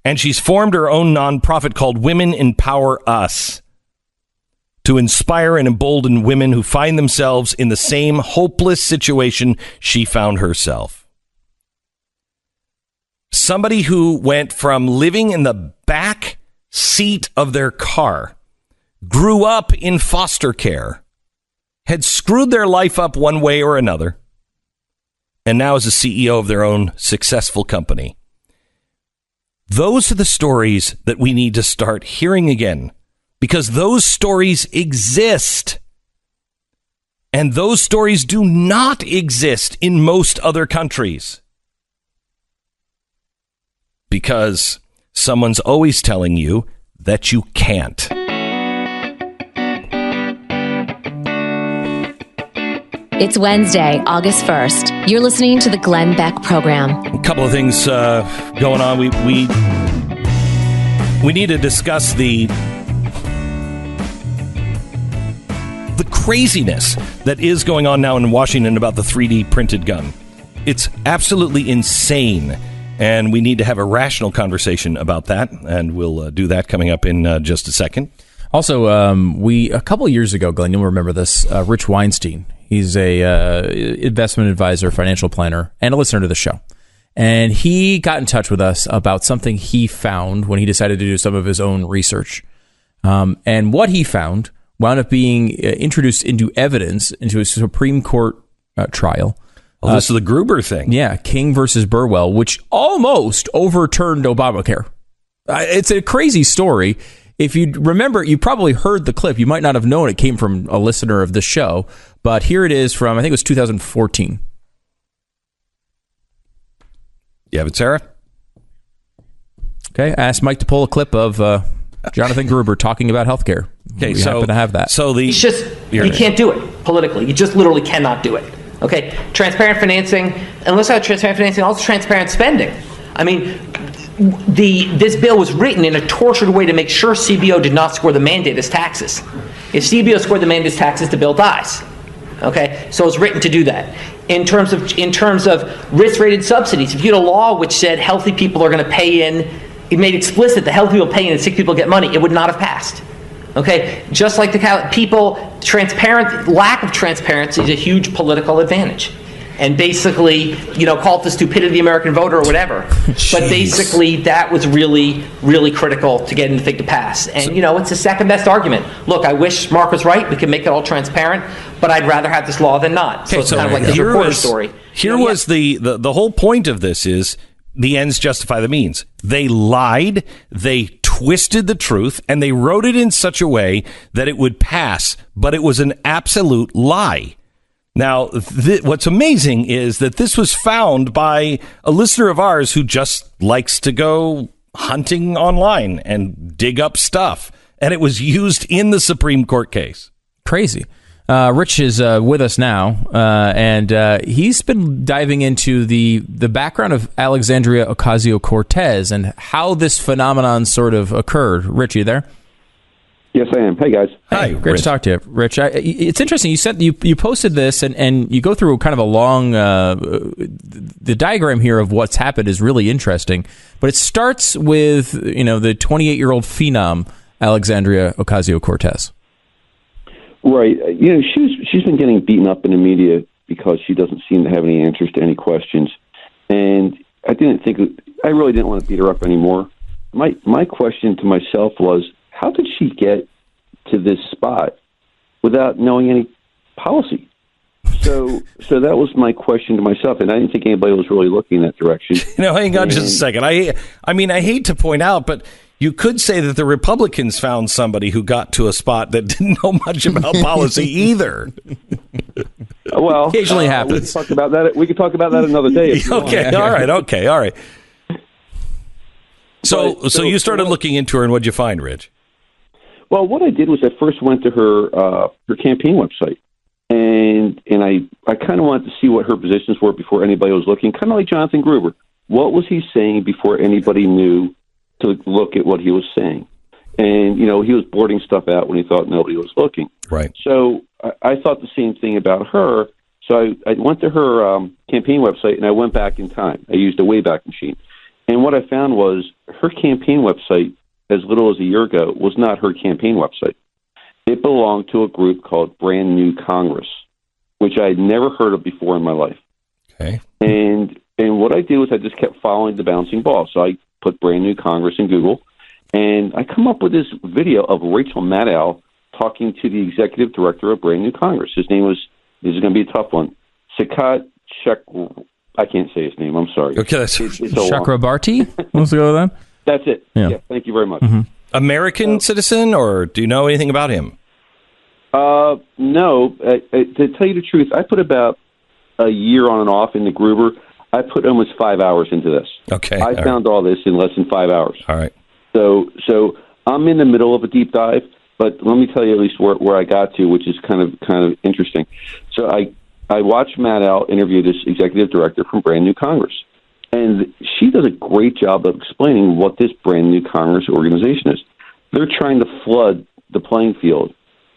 And she's formed her own nonprofit called Women Empower Us to inspire and embolden women who find themselves in the same hopeless situation she found herself. Somebody who went from living in the back seat of their car, grew up in foster care, had screwed their life up one way or another, and now is a CEO of their own successful company. Those are the stories that we need to start hearing again, because those stories exist. And those stories do not exist in most other countries. Because someone's always telling you that you can't. It's Wednesday, August 1st. You're listening to the Glenn Beck Program. A couple of things going on. We need to discuss the craziness that is going on now in Washington about the 3D printed gun. It's absolutely insane, and we need to have a rational conversation about that, and we'll do that coming up in just a second. Also, a couple of years ago, Glenn, you'll remember this, Rich Weinstein. He's a investment advisor, financial planner, and a listener to the show. And he got in touch with us about something he found when he decided to do some of his own research. And what he found wound up being introduced into evidence into a Supreme Court trial. Oh, this is the Gruber thing. Yeah, King versus Burwell, which almost overturned Obamacare. It's a crazy story. If you remember, you probably heard the clip. You might not have known it came from a listener of the show, but here it is from, I think it was 2014. You have it, Sarah? Okay, I asked Mike to pull a clip of Jonathan Gruber talking about healthcare. Okay, we happen to have that. It's just, you can't do it politically. You just literally cannot do it. Okay, transparent financing, and let's have transparent financing, also transparent spending. I mean, this bill was written in a tortured way to make sure CBO did not score the mandate as taxes. If CBO scored the mandate as taxes, the bill dies. Okay, so it's written to do that. In terms of risk-rated subsidies, if you had a law which said healthy people are going to pay in, it made explicit that healthy people pay in and sick people get money, it would not have passed. Okay, just like lack of transparency is a huge political advantage. And basically, call it the stupidity of the American voter or whatever. But basically, that was really, really critical to getting the thing to pass. And, it's the second best argument. Look, I wish Mark was right. We can make it all transparent, but I'd rather have this law than not. So it's kind of like the reporter story. Here was the whole point of this is the ends justify the means. They lied, they twisted the truth, and they wrote it in such a way that it would pass, but it was an absolute lie. Now, what's amazing is that this was found by a listener of ours who just likes to go hunting online and dig up stuff. And it was used in the Supreme Court case. Crazy. Rich is with us now, and he's been diving into the background of Alexandria Ocasio-Cortez and how this phenomenon sort of occurred. Rich, you there? Yes, I am. Hey, guys. Hi. Great Rich. to talk to you, Rich. It's interesting. You said you posted this, and you go through kind of a long. The diagram here of what's happened is really interesting, but it starts with the 28-year-old phenom Alexandria Ocasio-Cortez. Right. She's been getting beaten up in the media because she doesn't seem to have any answers to any questions, and I really didn't want to beat her up anymore. My question to myself was, how did she get to this spot without knowing any policy? So that was my question to myself, and I didn't think anybody was really looking in that direction. Hang on just a second. I hate to point out, but you could say that the Republicans found somebody who got to a spot that didn't know much about policy either. Well, occasionally happens. We could talk about that another day. If you okay. want. All right. So you started looking into her, and what'd you find, Rich? Well, what I did was I first went to her campaign website, and I kind of wanted to see what her positions were before anybody was looking, kind of like Jonathan Gruber. What was he saying before anybody knew to look at what he was saying? And, he was blurting stuff out when he thought nobody was looking. Right. So I thought the same thing about her. So I went to her campaign website, and I went back in time. I used a Wayback Machine. And what I found was her campaign website, as little as a year ago, was not her campaign website. It belonged to a group called Brand New Congress, which I had never heard of before in my life. Okay. And what I did was I just kept following the bouncing ball. So I put Brand New Congress in Google, and I come up with this video of Rachel Maddow talking to the executive director of Brand New Congress. His name was, this is going to be a tough one, Sakat I can't say his name. I'm sorry. Okay, that's Chakrabarti. Let's go with that. That's it. Yeah. Thank you very much. Mm-hmm. American citizen, or do you know anything about him? No. To tell you the truth, I put about a year on and off into Gruber. I put almost 5 hours into this. Okay. I found all this in less than 5 hours. All right. So I'm in the middle of a deep dive, but let me tell you at least where I got to, which is kind of interesting. So I watched Matt Al interview this executive director from Brand New Congress, and she does a great job of explaining what this Brand New Congress organization is. They're trying to flood the playing field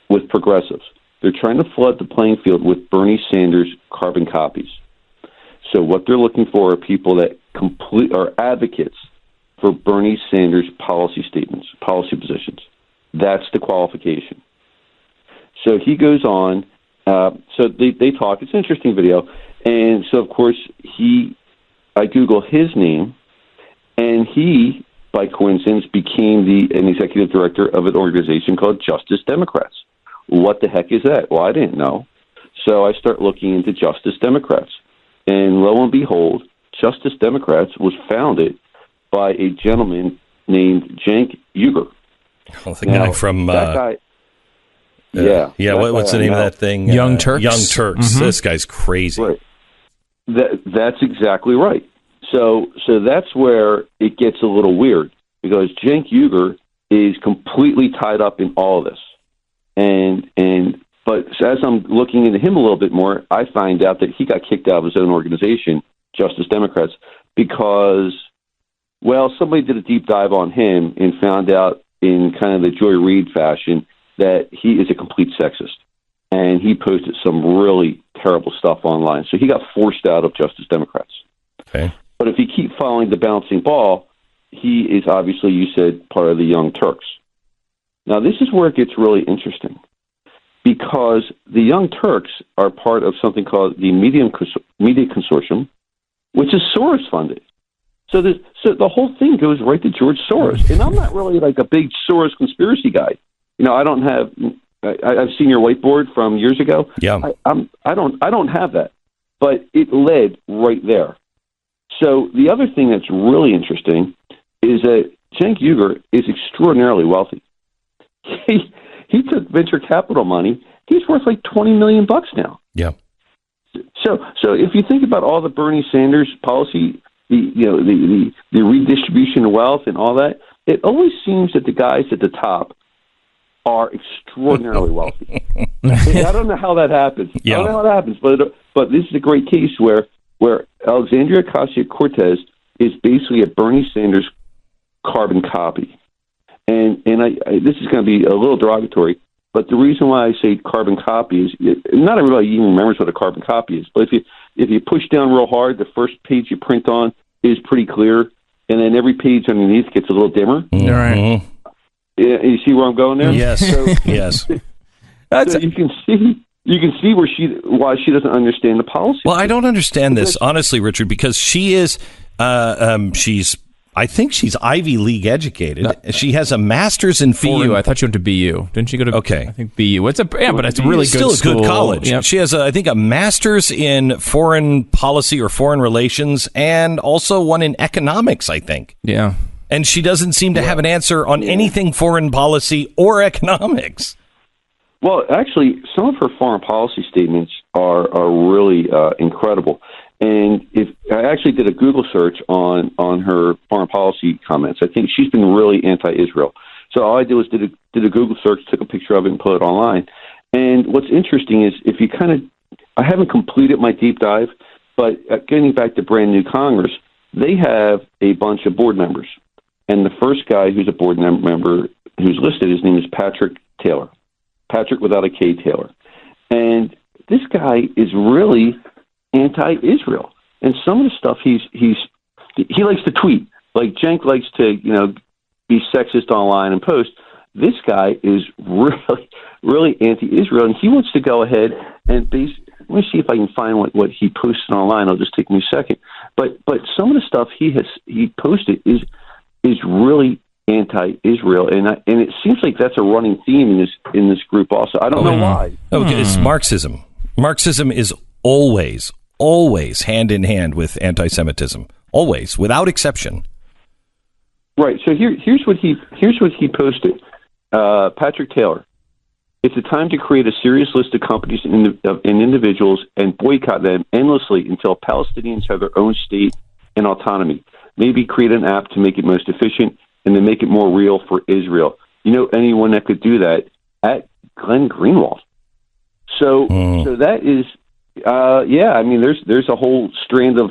with progressives. They're trying to flood the playing field with Bernie Sanders carbon copies. So what they're looking for are people that are advocates for Bernie Sanders policy statements, policy positions. That's the qualification. So he goes on. So they talk. It's an interesting video. And so, of course, I Google his name, and he, by coincidence, became an executive director of an organization called Justice Democrats. What the heck is that? Well, I didn't know. So I start looking into Justice Democrats. And lo and behold, Justice Democrats was founded by a gentleman named Cenk Uygur. Oh, the guy from... that guy, what's the name of that thing? Young Turks. Young Turks. Mm-hmm. This guy's crazy. Right. That's exactly right. So that's where it gets a little weird, because Cenk Uygur is completely tied up in all of this. But as I'm looking into him a little bit more, I find out that he got kicked out of his own organization, Justice Democrats, because, well, somebody did a deep dive on him and found out in kind of the Joy Reid fashion that he is a complete sexist. And he posted some really terrible stuff online. So he got forced out of Justice Democrats. Okay. But if you keep following the bouncing ball, he is obviously, you said, part of the Young Turks. Now, this is where it gets really interesting, because the Young Turks are part of something called the Media Consortium, which is Soros funded. So the whole thing goes right to George Soros. And I'm not really like a big Soros conspiracy guy. You know, I don't have. I've seen your whiteboard from years ago. Yeah. I don't have that, but it led right there. So the other thing that's really interesting is that Cenk Uygur is extraordinarily wealthy. He took venture capital money. He's worth like $20 million now. Yeah. So if you think about all the Bernie Sanders policy, the redistribution of wealth and all that, it always seems that the guys at the top are extraordinarily wealthy. I don't know how that happens. Yeah. I don't know how that happens, but this is a great case where Alexandria Ocasio-Cortez is basically a Bernie Sanders carbon copy. And this is going to be a little derogatory, but the reason why I say carbon copy is not everybody even remembers what a carbon copy is. But if you push down real hard, the first page you print on is pretty clear, and then every page underneath gets a little dimmer. Mm-hmm. All right. You see where I'm going there? Yes. Yes. So you can see why she doesn't understand the policy. Well, I don't understand this, honestly, Richard, because she is, I think she's Ivy League educated. She has a master's in BU. I thought you went to BU. Didn't you go to? Okay, I think BU. But it's a really good still a good college. Yep. She has, I think, a master's in foreign policy or foreign relations, and also one in economics, I think. Yeah. And she doesn't seem to have an answer on anything foreign policy or economics. Well, actually, some of her foreign policy statements are really incredible. And if I actually did a Google search on her foreign policy comments, I think she's been really anti-Israel. So all I did was did a Google search, took a picture of it, and put it online. And what's interesting is if you I haven't completed my deep dive, but getting back to Brand New Congress, they have a bunch of board members. And the first guy who's a board member who's listed, his name is Patrick Taylor. Patrick without a K, Taylor. And this guy is really anti-Israel. And some of the stuff he likes to tweet. Like Cenk likes to, be sexist online and post. This guy is really, really anti-Israel, and he wants to go ahead and let me see if I can find what he posted online. It'll just take me a second. But some of the stuff he posted is really anti-Israel, and it seems like that's a running theme in this group also. I don't know why. Okay, it's Marxism. Marxism is always always hand in hand with anti-Semitism, always, without exception. Right. So here's what he posted. Patrick Taylor. It's a time to create a serious list of companies and individuals and boycott them endlessly until Palestinians have their own state and autonomy. Maybe create an app to make it most efficient and to make it more real for Israel. You know anyone that could do that? At Glenn Greenwald. So that is, I mean, there's a whole strand of,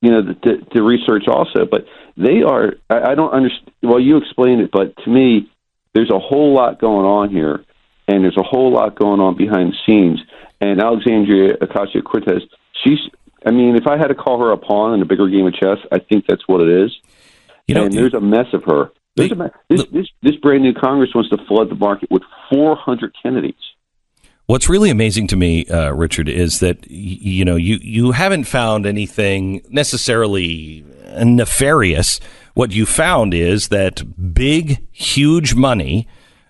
to research also, but they are, I don't understand, well, you explained it, but to me, there's a whole lot going on here, and there's a whole lot going on behind the scenes. And Alexandria Ocasio-Cortez, if I had to call her a pawn in a bigger game of chess, I think that's what it is. There's a mess of her. This brand new Congress wants to flood the market with 400 candidates. What's really amazing to me, Richard, is that you haven't found anything necessarily nefarious. What you found is that big, huge money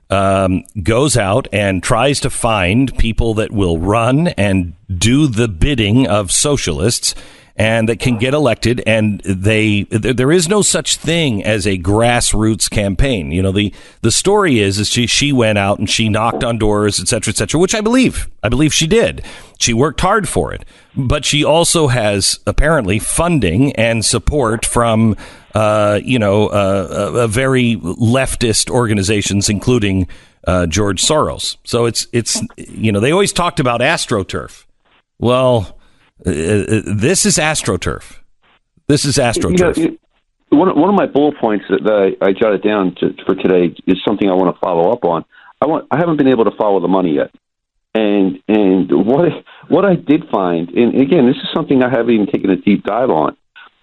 goes out and tries to find people that will run and do the bidding of socialists and that can get elected, and there is no such thing as a grassroots campaign. The story is she went out and she knocked on doors, et cetera, which I believe she did. She worked hard for it, but she also has apparently funding and support from a very leftist organizations, including George Soros. So it's they always talked about AstroTurf. Well, this is AstroTurf. This is AstroTurf. One of my bullet points that I jotted down for today is something I want to follow up on. I haven't been able to follow the money yet, and what I did find, and again, this is something I haven't even taken a deep dive on,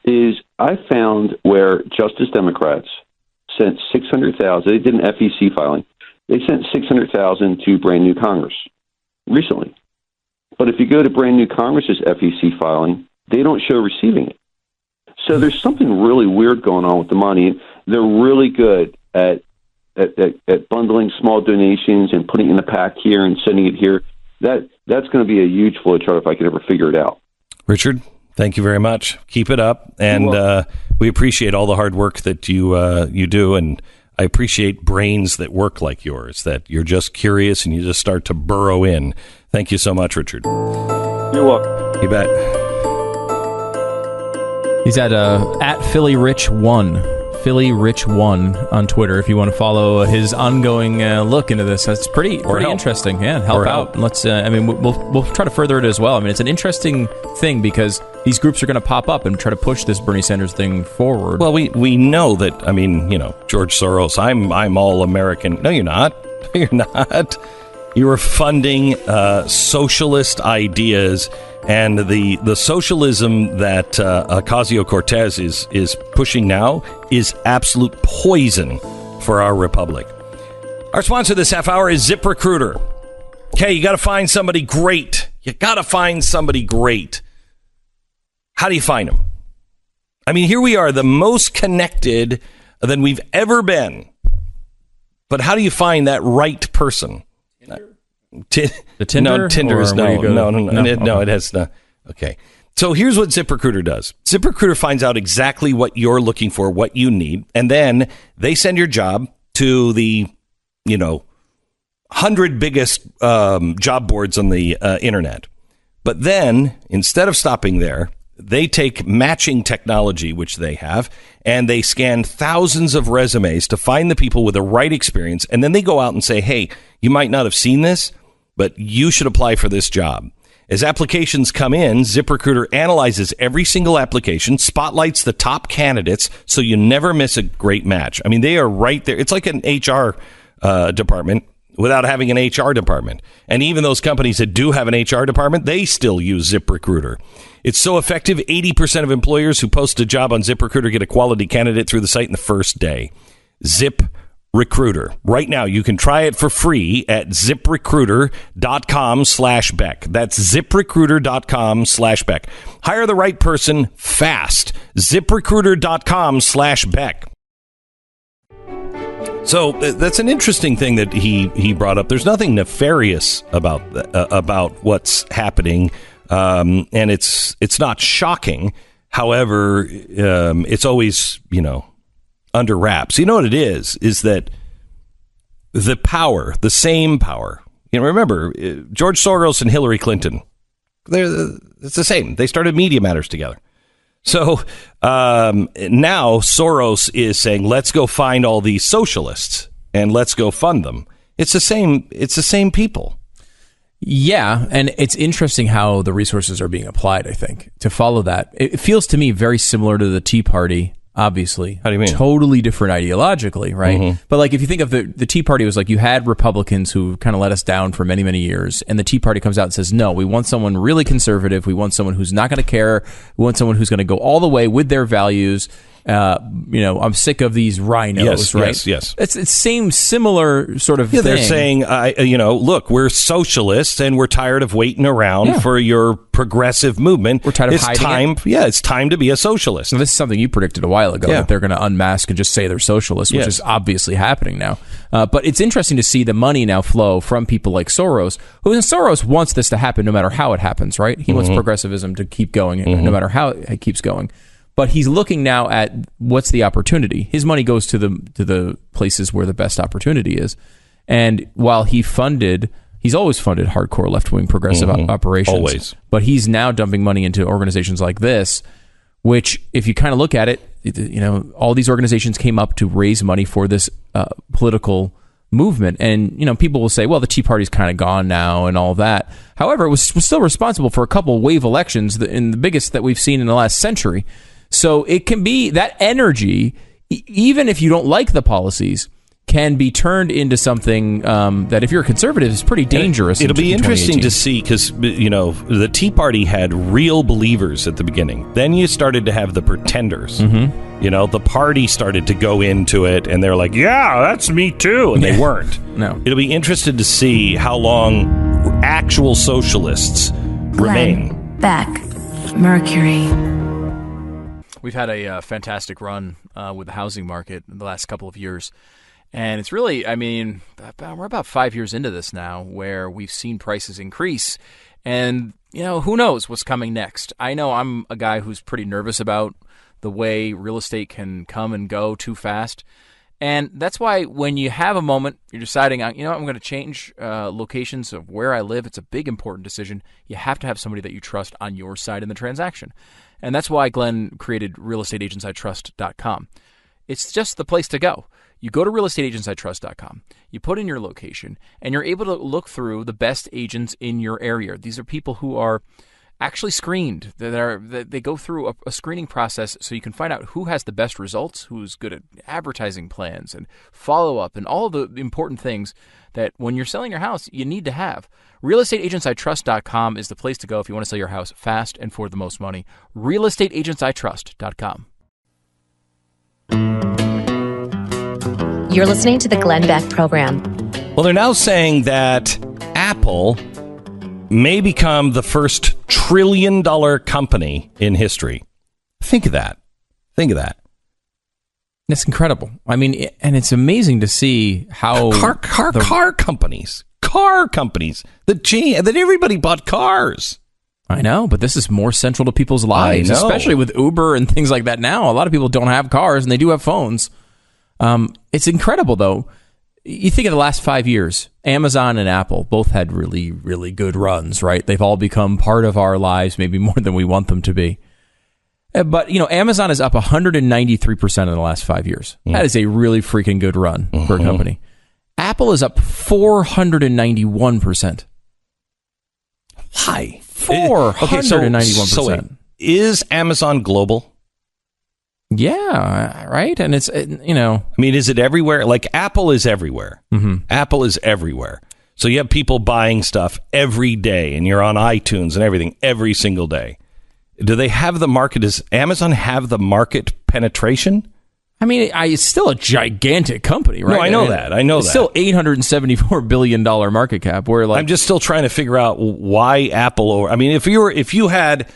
is I found where Justice Democrats sent $600,000. They did an FEC filing. They sent $600,000 to brand new Congress recently. But if you go to brand new Congress's FEC filing, they don't show receiving it. So there's something really weird going on with the money. They're really good at bundling small donations and putting it in a pack here and sending it here. That's going to be a huge flowchart if I could ever figure it out. Richard, thank you very much. Keep it up, and we appreciate all the hard work that you do, and I appreciate brains that work like yours, that you're just curious and you just start to burrow in. Thank you so much, Richard. You're welcome. You bet. He's at PhillyRich1. PhillyRich1 on Twitter if you want to follow his ongoing look into this. That's pretty interesting. Yeah, help out. Let's. We'll try to further it as well. I mean, it's an interesting thing because these groups are going to pop up and try to push this Bernie Sanders thing forward. Well, we know that. I mean, George Soros. I'm all American. No, you're not. No, you're not. You are funding socialist ideas. And the socialism that Ocasio-Cortez is pushing now is absolute poison for our republic. Our sponsor this half hour is ZipRecruiter. Okay, you got to find somebody great. How do you find them? I mean, here we are, the most connected than we've ever been. But how do you find that right person? The Tinder? No, Tinder is no. It has no. Okay. So here's what ZipRecruiter does. ZipRecruiter finds out exactly what you're looking for, what you need, and then they send your job to the, 100 biggest job boards on the internet. But then, instead of stopping there, they take matching technology, which they have, and they scan thousands of resumes to find the people with the right experience. And then they go out and say, hey, you might not have seen this, but you should apply for this job. As applications come in, ZipRecruiter analyzes every single application, spotlights the top candidates, so you never miss a great match. I mean, they are right there. It's like an HR department without having an HR department. And even those companies that do have an HR department, they still use ZipRecruiter. It's so effective, 80% of employers who post a job on ZipRecruiter get a quality candidate through the site in the first day. ZipRecruiter. Right now, you can try it for free at ZipRecruiter.com/Beck. That's ZipRecruiter.com/Beck. Hire the right person fast. ZipRecruiter.com/Beck. So that's an interesting thing that he brought up. There's nothing nefarious about what's happening And it's not shocking. However, it's always, under wraps. You know what it is that the power, the same power. Remember, George Soros and Hillary Clinton, it's the same. They started Media Matters together. So now Soros is saying, let's go find all these socialists and let's go fund them. It's the same people. Yeah, and it's interesting how the resources are being applied, I think, to follow that. It feels to me very similar to the Tea Party, obviously. How do you mean? Totally different ideologically, right? Mm-hmm. But like if you think of the Tea Party, was like you had Republicans who kind of let us down for many, many years, and the Tea Party comes out and says, no, we want someone really conservative. We want someone who's not going to care. We want someone who's going to go all the way with their values. I'm sick of these rhinos, right? Yes. It's same similar sort of thing. They're saying, look, we're socialists and we're tired of waiting around for your progressive movement. We're tired of hiding it. Yeah, it's time to be a socialist. This is something you predicted a while ago, that they're going to unmask and just say they're socialists, which is obviously happening now. But it's interesting to see the money now flow from people like Soros, Soros wants this to happen no matter how it happens, right? He wants progressivism to keep going no matter how it keeps going. But he's looking now at what's the opportunity. His money goes to the places where the best opportunity is. And while he's always funded hardcore left-wing progressive operations. Always. But he's now dumping money into organizations like this, which, if you kind of look at it, all these organizations came up to raise money for this political movement. And, people will say, well, the Tea Party's kind of gone now and all that. However, it was still responsible for a couple wave elections, and the biggest that we've seen in the last century. So it can be that energy, even if you don't like the policies, can be turned into something that, if you're a conservative, is pretty dangerous. It'll be interesting to see because, the Tea Party had real believers at the beginning. Then you started to have the pretenders. Mm-hmm. The party started to go into it and they're like, yeah, that's me too. And they weren't. No. It'll be interesting to see how long actual socialists remain. Beck, Mercury. We've had a fantastic run with the housing market in the last couple of years. And it's really, we're about 5 years into this now where we've seen prices increase. And, who knows what's coming next? I know I'm a guy who's pretty nervous about the way real estate can come and go too fast. And that's why when you have a moment, you're deciding, I'm going to change locations of where I live. It's a big, important decision. You have to have somebody that you trust on your side in the transaction. And that's why Glenn created realestateagentsitrust.com. It's just the place to go. You go to realestateagentsitrust.com, you put in your location, and you're able to look through the best agents in your area. These are people who are actually screened. They go through a screening process so you can find out who has the best results, who's good at advertising plans and follow-up and all the important things that when you're selling your house, you need to have. Realestateagentsitrust.com is the place to go if you want to sell your house fast and for the most money. Realestateagentsitrust.com. You're listening to the Glenn Beck Program. Well, they're now saying that Apple may become the first $1 trillion company in history. Think of that. That's incredible. And it's amazing to see how car companies that everybody bought cars. I know, but this is more central to people's lives, especially with Uber and things like that now. A lot of people don't have cars and they do have phones. It's incredible, though. You think of the last 5 years, Amazon and Apple both had really, really good runs, right? They've all become part of our lives, maybe more than we want them to be. But, Amazon is up 193% in the last 5 years. That is a really freaking good run for a company. Apple is up 491%. Why? 491%. So wait, is Amazon global? Yeah, right? And it's, is it everywhere? Like Apple is everywhere. Mm-hmm. Apple is everywhere. So you have people buying stuff every day and you're on iTunes and everything every single day. Do they have the market? Does Amazon have the market penetration? It's still a gigantic company, right? No, I know that. It's still $874 billion market cap. Where I'm just still trying to figure out why Apple, if you had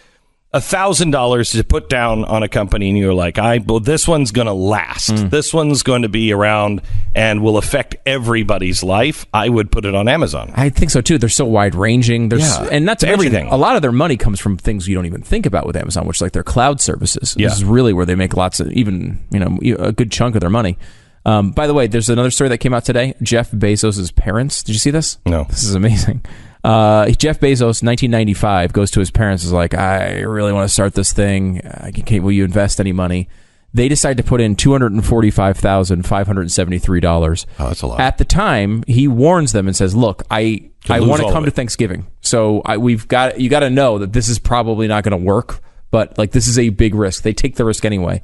$1,000 to put down on a company and you're like, well, this one's going to last. This one's going to be around and will affect everybody's life, I would put it on Amazon. I think so too. They're so wide ranging. And not to everything. mention, a lot of their money comes from things you don't even think about with Amazon, which is like their cloud services. Yeah. This is really where they make lots of, even, a good chunk of their money. By the way, there's another story that came out today. Jeff Bezos' parents. Did you see this? No. This is amazing. Jeff Bezos, 1995, goes to his parents, is like, I really want to start this thing. Will you invest any money? They decide to put in $245,573. Oh, that's a lot. At the time, he warns them and says, look, I want to come to Thanksgiving. So you got to know that this is probably not going to work, but like this is a big risk. They take the risk anyway.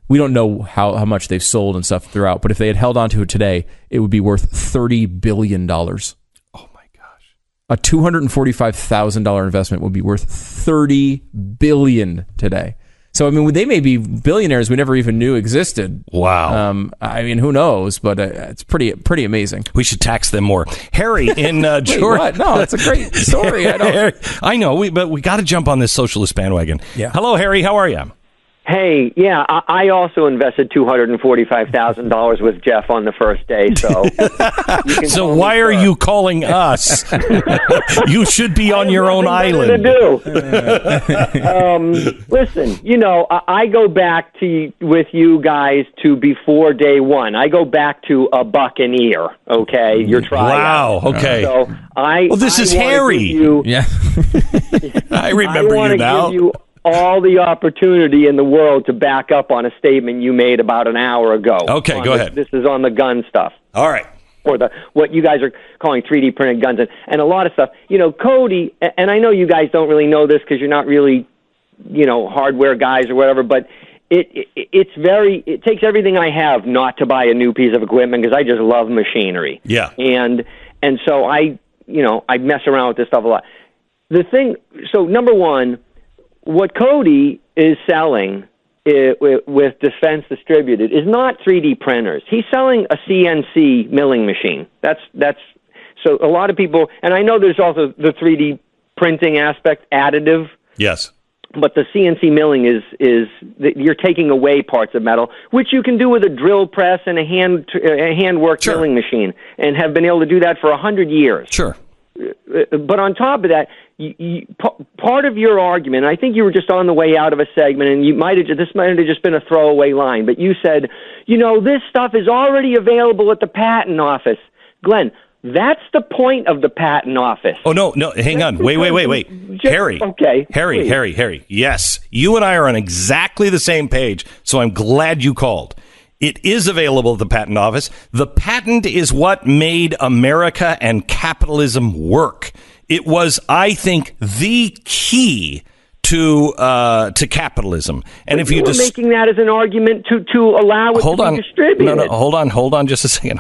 We don't know how much they've sold and stuff throughout, but if they had held on to it today, it would be worth $30 billion. A $245,000 investment would be worth $30 billion today. So, I mean, they may be billionaires we never even knew existed. Wow. I mean, who knows? But it's pretty amazing. We should tax them more. Harry in Georgia. What? No, that's a great story. I know, but we got to jump on this socialist bandwagon. Yeah. Hello, Harry. How are you? Hey, yeah, I also invested $245,000 with Jeff on the first day. So, why are you calling us? You should be on your own island. Listen, I go back with you guys to before day one. I go back to a Buccaneer. Okay, your tryout. Wow. Okay. So this is Harry. Yeah. I remember you now. Give you all the opportunity in the world to back up on a statement you made about an hour ago. Okay, go ahead. This is on the gun stuff. All right. Or what you guys are calling 3D printed guns and a lot of stuff. Cody, and I know you guys don't really know this because you're not really, hardware guys or whatever, but it takes everything I have not to buy a new piece of equipment because I just love machinery. Yeah. And so I mess around with this stuff a lot. So number one, what Cody is selling with Defense Distributed is not 3D printers. He's selling a CNC milling machine. That's so a lot of people, and I know there's also the 3D printing aspect, additive. Yes. But the CNC milling is you're taking away parts of metal, which you can do with a drill press and a hand-worked milling machine, and have been able to do that for 100 years. Sure. But on top of that, part of your argument, I think you were just on the way out of a segment, and this might have just been a throwaway line, but you said, this stuff is already available at the patent office. Glenn, that's the point of the patent office. Oh, no, hang on. Wait. Harry. Okay. Harry. Yes, you and I are on exactly the same page, so I'm glad you called. It is available at the patent office. The patent is what made America and capitalism work. It was, I think, the key to capitalism. And but if you were making that as an argument to allow it to be distributed. No, hold on just a second.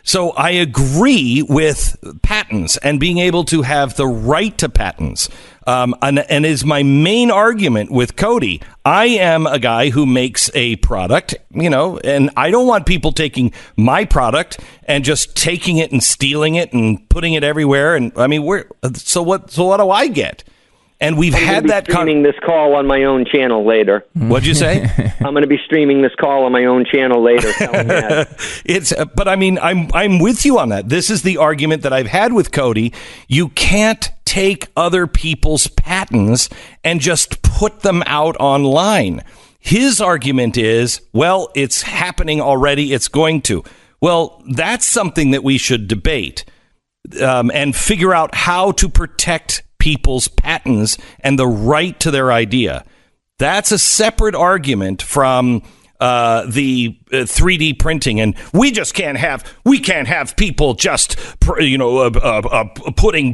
So I agree with patents and being able to have the right to patents. And is my main argument with Cody. I am a guy who makes a product, and I don't want people taking my product and just taking it and stealing it and putting it everywhere. And I mean, so what do I get? And we've had that. I'm streaming this call on my own channel later. What'd you say? I'm going to be streaming this call on my own channel later. But I mean, I'm with you on that. This is the argument that I've had with Cody. You can't take other people's patents and just put them out online. His argument is, well, it's happening already. It's going to. Well, that's something that we should debate and figure out how to protect people's patents and the right to their idea. That's a separate argument from the 3D printing, and we can't have people just putting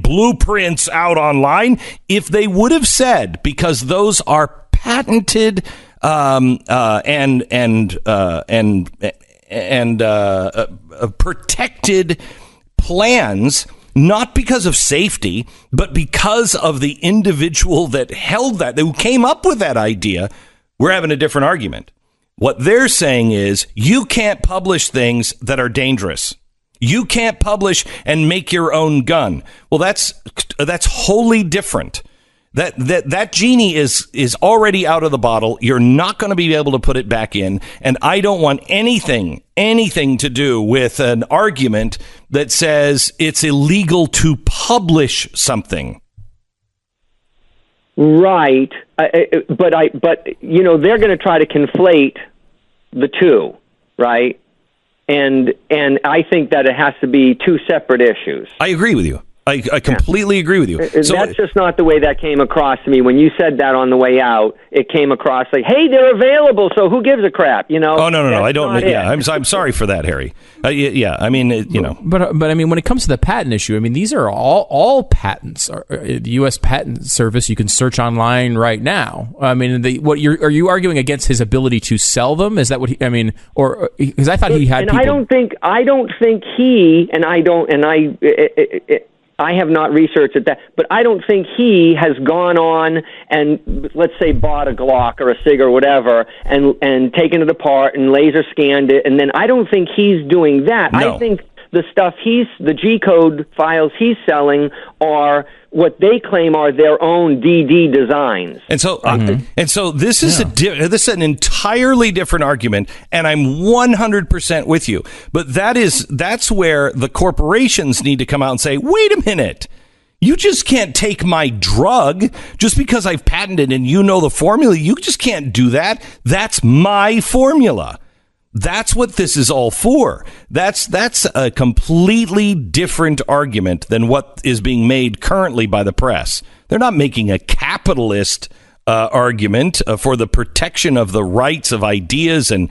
blueprints out online. If they would have said, because those are patented and protected plans. Not because of safety, but because of the individual that held that, who came up with that idea, we're having a different argument. What they're saying is you can't publish things that are dangerous. You can't publish and make your own gun. Well, that's wholly different. That genie is already out of the bottle. You're not going to be able to put it back in. And I don't want anything to do with an argument that says it's illegal to publish something. Right. But they're going to try to conflate the two, right? And I think that it has to be two separate issues. I agree with you. I completely agree with you. So, that's just not the way that came across to me. When you said that on the way out, it came across like, hey, they're available, so who gives a crap, you know? Oh, no, I don't. Yeah, I'm sorry for that, Harry. I mean, But I mean, when it comes to the patent issue, I mean, these are all patents. The U.S. Patent Service, you can search online right now. I mean, are you arguing against his ability to sell them? Is that what or because I thought he had? And people... I don't think he, and I have not researched that, but I don't think he has gone on and, let's say, bought a Glock or a SIG or whatever and taken it apart and laser scanned it, and then I don't think he's doing that. No. I think the stuff the G-code files he's selling are what they claim are their own DD designs. And so, this is this is an entirely different argument, and I'm 100% with you. But that's where the corporations need to come out and say, wait a minute. You just can't take my drug just because I've patented and you know the formula. You just can't do that. That's my formula. That's what this is all for. That's a completely different argument than what is being made currently by the press. They're not making a capitalist argument for the protection of the rights of ideas and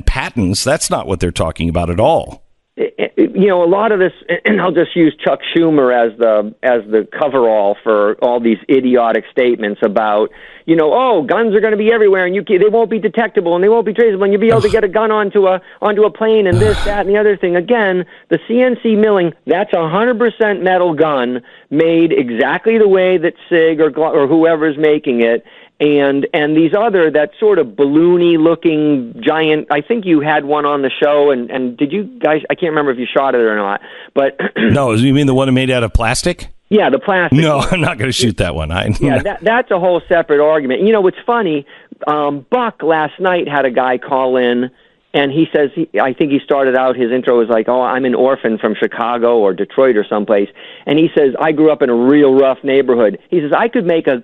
patents. That's not what they're talking about at all. A lot of this, and I'll just use Chuck Schumer as the coverall for all these idiotic statements about, guns are going to be everywhere, and they won't be detectable, and they won't be traceable, and you'll be able to get a gun onto a plane, and this, that, and the other thing. Again, the CNC milling, that's 100% metal gun made exactly the way that SIG or whoever's making it. And these other, that sort of balloony looking giant, I think you had one on the show, and did you guys, I can't remember if you shot it or not, but... No, you mean the one made out of plastic? Yeah, the plastic. No, I'm not going to shoot that one. That's a whole separate argument. What's funny, Buck last night had a guy call in, and he says, I think he started out, his intro was like, oh, I'm an orphan from Chicago or Detroit or someplace. And he says, I grew up in a real rough neighborhood. He says, I could make a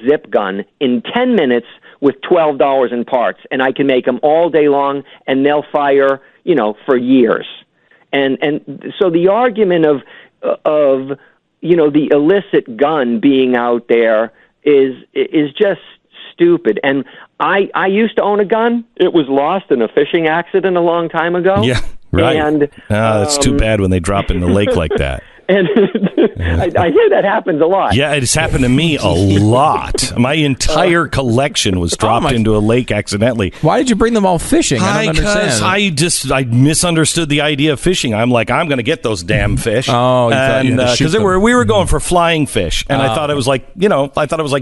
zip gun in 10 minutes with $12 in parts, and I can make them all day long, and they'll fire, for years. And so the argument of the illicit gun being out there is just stupid. And I used to own a gun. It was lost in a fishing accident a long time ago. Yeah, right. And it's too bad when they drop in the lake like that. And I hear that happens a lot. Yeah, it's happened to me a lot. My entire collection was dropped into a lake accidentally. Why did you bring them all fishing? I don't understand. Because I misunderstood the idea of fishing. I'm like, I'm going to get those damn fish. Oh, because we were going for flying fish, and I thought it was like,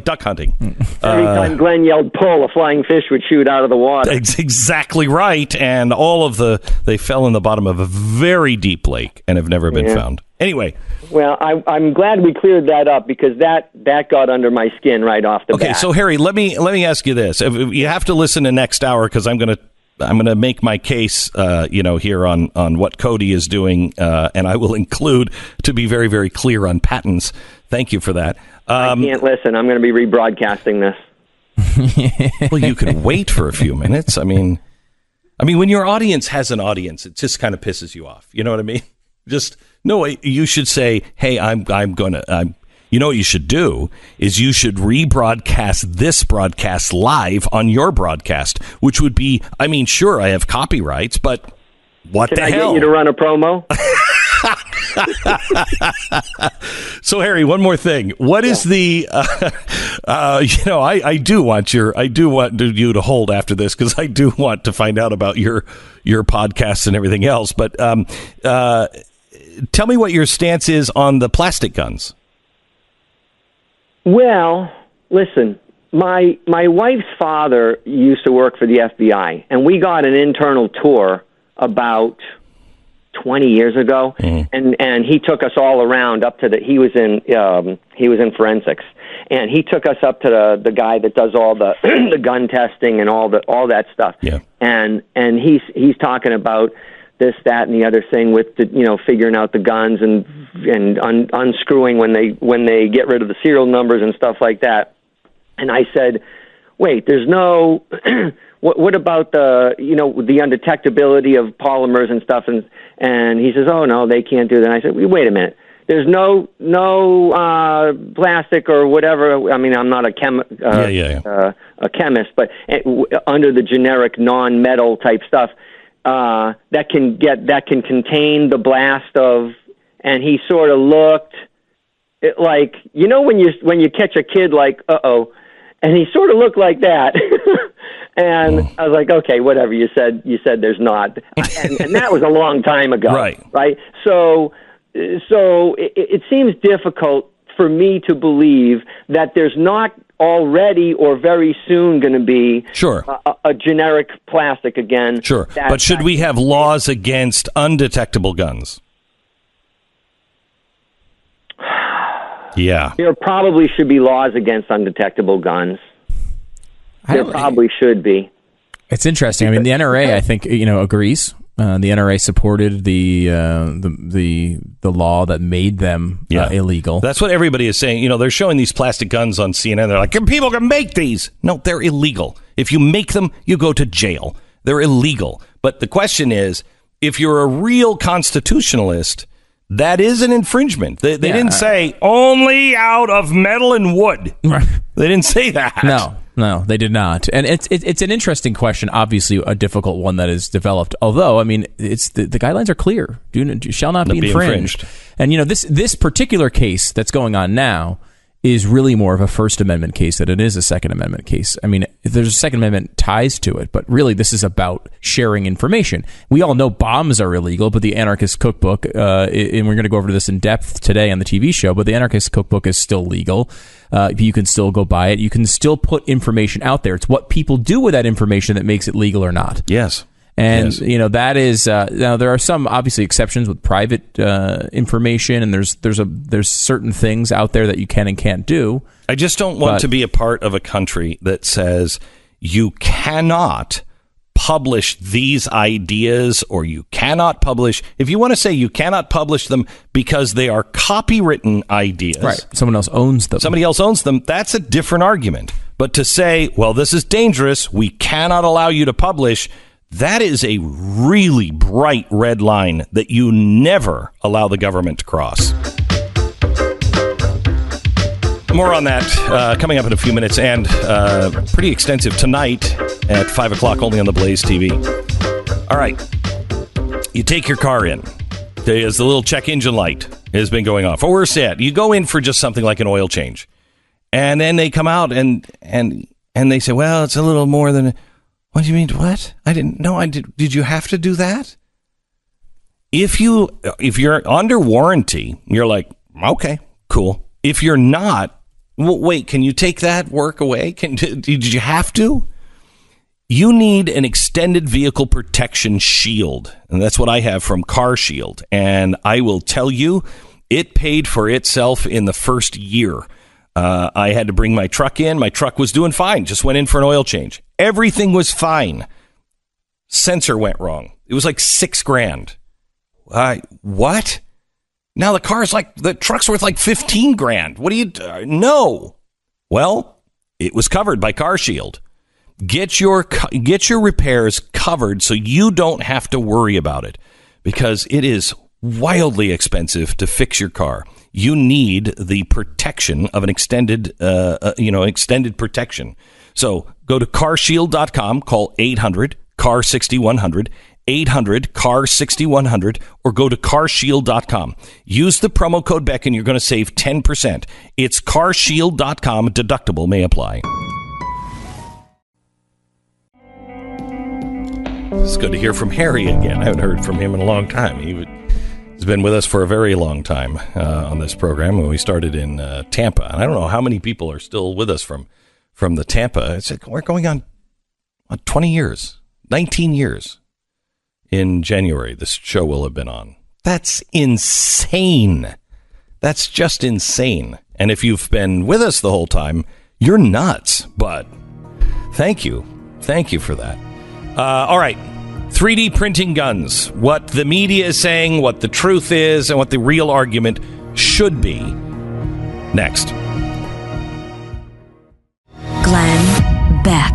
duck hunting. Every time Glenn yelled pull, a flying fish would shoot out of the water. Exactly right, and they fell in the bottom of a very deep lake and have never been found. Anyway. Well, I'm glad we cleared that up because that got under my skin right off the bat. Okay, so Harry, let me ask you this. You have to listen to next hour because I'm gonna make my case, here on what Cody is doing, and I will include, to be very, very clear, on patents. Thank you for that. I can't listen. I'm going to be rebroadcasting this. Well, you can wait for a few minutes. I mean, when your audience has an audience, it just kind of pisses you off. You know what I mean? No, you should say, hey, you know what you should do is you should rebroadcast this broadcast live on your broadcast, which would be, sure, I have copyrights, but what the hell? Can I get you to run a promo? So, Harry, one more thing. What is the, I do want you to hold after this because I do want to find out about your podcasts and everything else. But tell me what your stance is on the plastic guns. Well, listen, my wife's father used to work for the FBI, and we got an internal tour about 20 years ago, and he took us all around up to he was in forensics, and he took us up to the guy that does all the the gun testing and all that stuff. Yeah. And he's talking about this, that, and the other thing with the, figuring out the guns and unscrewing when they get rid of the serial numbers and stuff like that. And I said, wait, there's no. What about the undetectability of polymers and stuff? And he says, oh no, they can't do that. And I said, wait a minute. There's no plastic or whatever. I mean, I'm not a chemist, but under the generic non-metal type stuff that can contain the blast of. And he sort of looked like when you catch a kid like uh-oh, and he sort of looked like that. And I was like, okay, whatever you said there's not, and that was a long time ago, right? So it seems difficult for me to believe that there's not already or very soon going to be a generic plastic again. Sure, but should we have laws against undetectable guns? Yeah, there probably should be laws against undetectable guns. There probably should be. It's interesting. I mean, the NRA, I think, agrees. The NRA supported the law that made them illegal. That's what everybody is saying. They're showing these plastic guns on CNN. They're like, people can make these. No, they're illegal. If you make them, you go to jail. They're illegal. But the question is, if you're a real constitutionalist, that is an infringement. They didn't say only out of metal and wood. Right. They didn't say that. No, they did not. And it's an interesting question, obviously a difficult one that is developed. Although, I mean, it's the guidelines are clear. Shall not be infringed. And, this particular case that's going on now is really more of a First Amendment case than it is a Second Amendment case. I mean, there's a Second Amendment ties to it, but really this is about sharing information. We all know bombs are illegal, but the Anarchist Cookbook, and we're going to go over this in depth today on the TV show, but the Anarchist Cookbook is still legal. You can still go buy it. You can still put information out there. It's what people do with that information that makes it legal or not. Yes. And, that is, now there are some obviously exceptions with private information, and there's certain things out there that you can and can't do. I just don't want to be a part of a country that says you cannot publish these ideas, or you cannot publish, if you want to say you cannot publish them because they are copywritten ideas. Right. Someone else owns them. Somebody else owns them. That's a different argument. But to say, well, this is dangerous, we cannot allow you to publish, that is a really bright red line that you never allow the government to cross. More on that coming up in a few minutes, and pretty extensive tonight at 5 o'clock only on the Blaze TV. All right. You take your car in. As the little check engine light has been going off. Or worse yet, you go in for just something like an oil change. And then they come out and they say, well, it's a little more than... What do you mean? What? I didn't know. Did you have to do that? If you're under warranty, you're like, okay, cool. If you're not, well, wait, can you take that work away? Did you have to? You need an extended vehicle protection shield. And that's what I have from Car Shield. And I will tell you, it paid for itself in the first year. I had to bring my truck in. My truck was doing fine. Just went in for an oil change. Everything was fine. Sensor went wrong. It was like $6,000. What? Now the truck's worth like $15,000. What do you? No. Well, it was covered by Car Shield. Get your repairs covered so you don't have to worry about it, because it is wildly expensive to fix your car. You need the protection of an extended protection. So go to carshield.com, call 800-CAR-6100, 800-CAR-6100, or go to carshield.com. Use the promo code Beck and you're going to save 10%. It's carshield.com. Deductible may apply. It's good to hear from Harry again. I haven't heard from him in a long time. He's been with us for a very long time on this program when we started in Tampa. And I don't know how many people are still with us from the Tampa. It's like we're going on 20 years, 19 years. in January. This show will have been on. That's insane. That's just insane. And if you've been with us the whole time, you're nuts. But thank you. Thank you for that. All right. 3D printing guns. What the media is saying, what the truth is, and what the real argument should be. Next. Glenn Beck.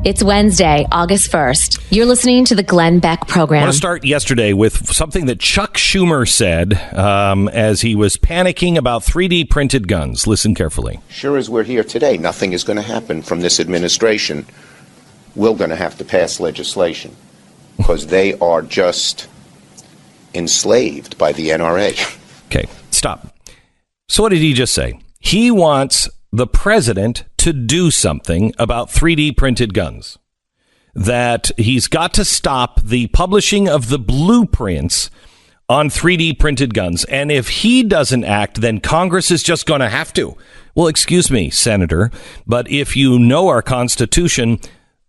It's Wednesday, August 1st. You're listening to the Glenn Beck program. I want to start yesterday with something that Chuck Schumer said as he was panicking about 3D printed guns. Listen carefully. Sure as we're here today, nothing is going to happen from this administration. We're going to have to pass legislation because they are just enslaved by the NRA. Okay, stop. So what did he just say? He wants the president to do something about 3D printed guns. That he's got to stop the publishing of the blueprints on 3D printed guns. And if he doesn't act, then Congress is just going to have to. Well, excuse me, Senator, but if you know our Constitution,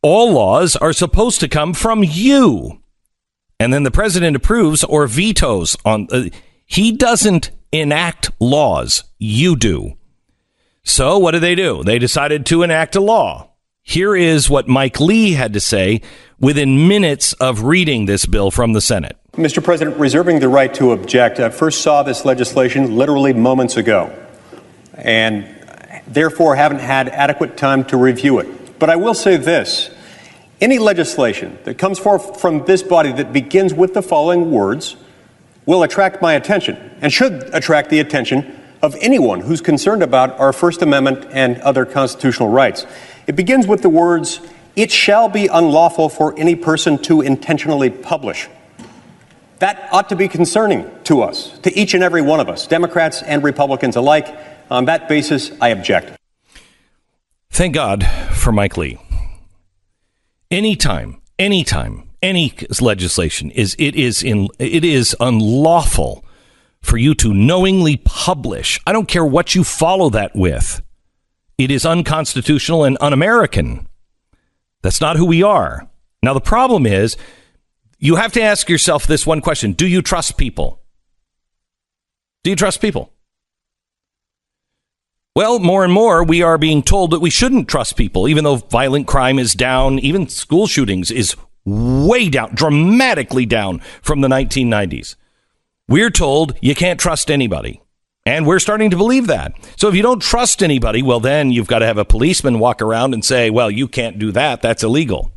all laws are supposed to come from you. And then the president approves or vetoes on. He doesn't enact laws. You do. So what do? They decided to enact a law. Here is what Mike Lee had to say within minutes of reading this bill from the Senate. Mr. President, reserving the right to object, I first saw this legislation literally moments ago, and therefore haven't had adequate time to review it. But I will say this. Any legislation that comes forth from this body that begins with the following words will attract my attention and should attract the attention of anyone who's concerned about our First Amendment and other constitutional rights. It begins with the words, "It shall be unlawful for any person to intentionally publish." That ought to be concerning to us, to each and every one of us, Democrats and Republicans alike. On that basis, I object. Thank God for Mike Lee. Anytime, any legislation it is unlawful for you to knowingly publish. I don't care what you follow that with. It is unconstitutional and un-American. That's not who we are. Now, the problem is you have to ask yourself this one question. Do you trust people? Do you trust people? Well, more and more we are being told that we shouldn't trust people, even though violent crime is down. Even school shootings is way down, dramatically down from the 1990s. We're told you can't trust anybody. And we're starting to believe that. So if you don't trust anybody, well, then you've got to have a policeman walk around and say, well, you can't do that. That's illegal.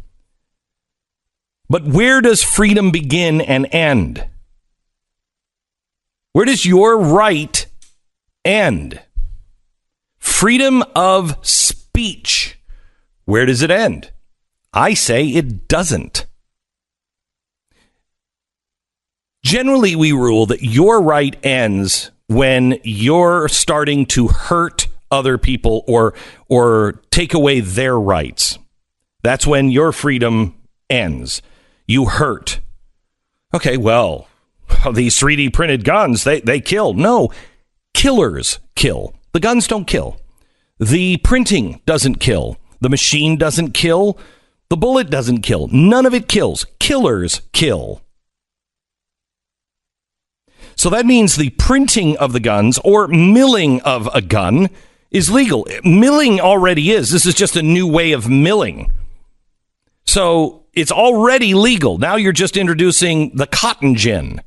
But where does freedom begin and end? Where does your right end? Freedom of speech. Where does it end? I say it doesn't. Generally, we rule that your right ends when you're starting to hurt other people or take away their rights. That's when your freedom ends. You hurt. Okay, well, these 3D printed guns, they kill. No, killers kill. The guns don't kill. The printing doesn't kill. The machine doesn't kill. The bullet doesn't kill. None of it kills. Killers kill. So that means the printing of the guns or milling of a gun is legal. Milling already is. This is just a new way of milling. So it's already legal. Now you're just introducing the cotton gin.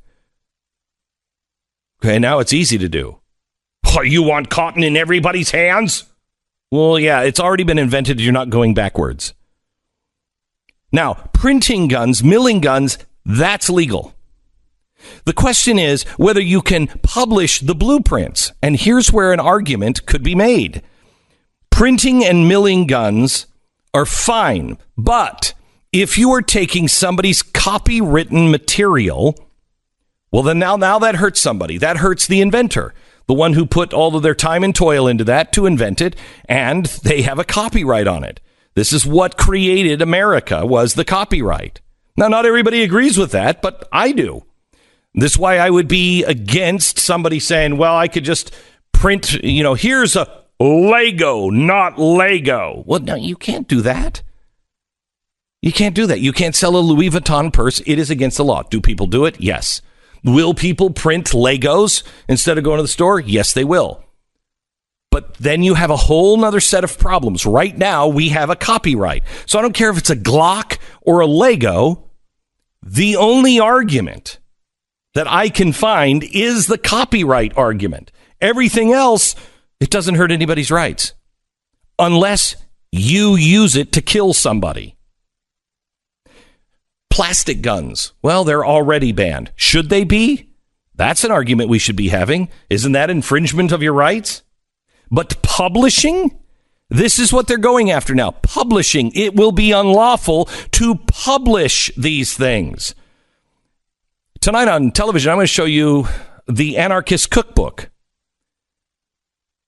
Okay, now it's easy to do. Oh, you want cotton in everybody's hands? Well, yeah, it's already been invented. You're not going backwards. Now, printing guns, milling guns, that's legal. The question is whether you can publish the blueprints. And here's where an argument could be made. Printing and milling guns are fine. But if you are taking somebody's copywritten material, well, then now that hurts somebody. That hurts the inventor, the one who put all of their time and toil into that to invent it, and they have a copyright on it. This is what created America, was the copyright. Now, not everybody agrees with that, but I do. This is why I would be against somebody saying, well, I could just print, here's a Lego, not Lego. Well, no, you can't do that. You can't do that. You can't sell a Louis Vuitton purse. It is against the law. Do people do it? Yes. Will people print Legos instead of going to the store? Yes, they will. But then you have a whole nother set of problems. Right now, we have a copyright. So I don't care if it's a Glock or a Lego. The only argument that I can find is the copyright argument. Everything else, it doesn't hurt anybody's rights. Unless you use it to kill somebody. Plastic guns. Well, they're already banned. Should they be? That's an argument we should be having. Isn't that infringement of your rights? But publishing? This is what they're going after now. Publishing. It will be unlawful to publish these things. Tonight on television, I'm going to show you The Anarchist Cookbook.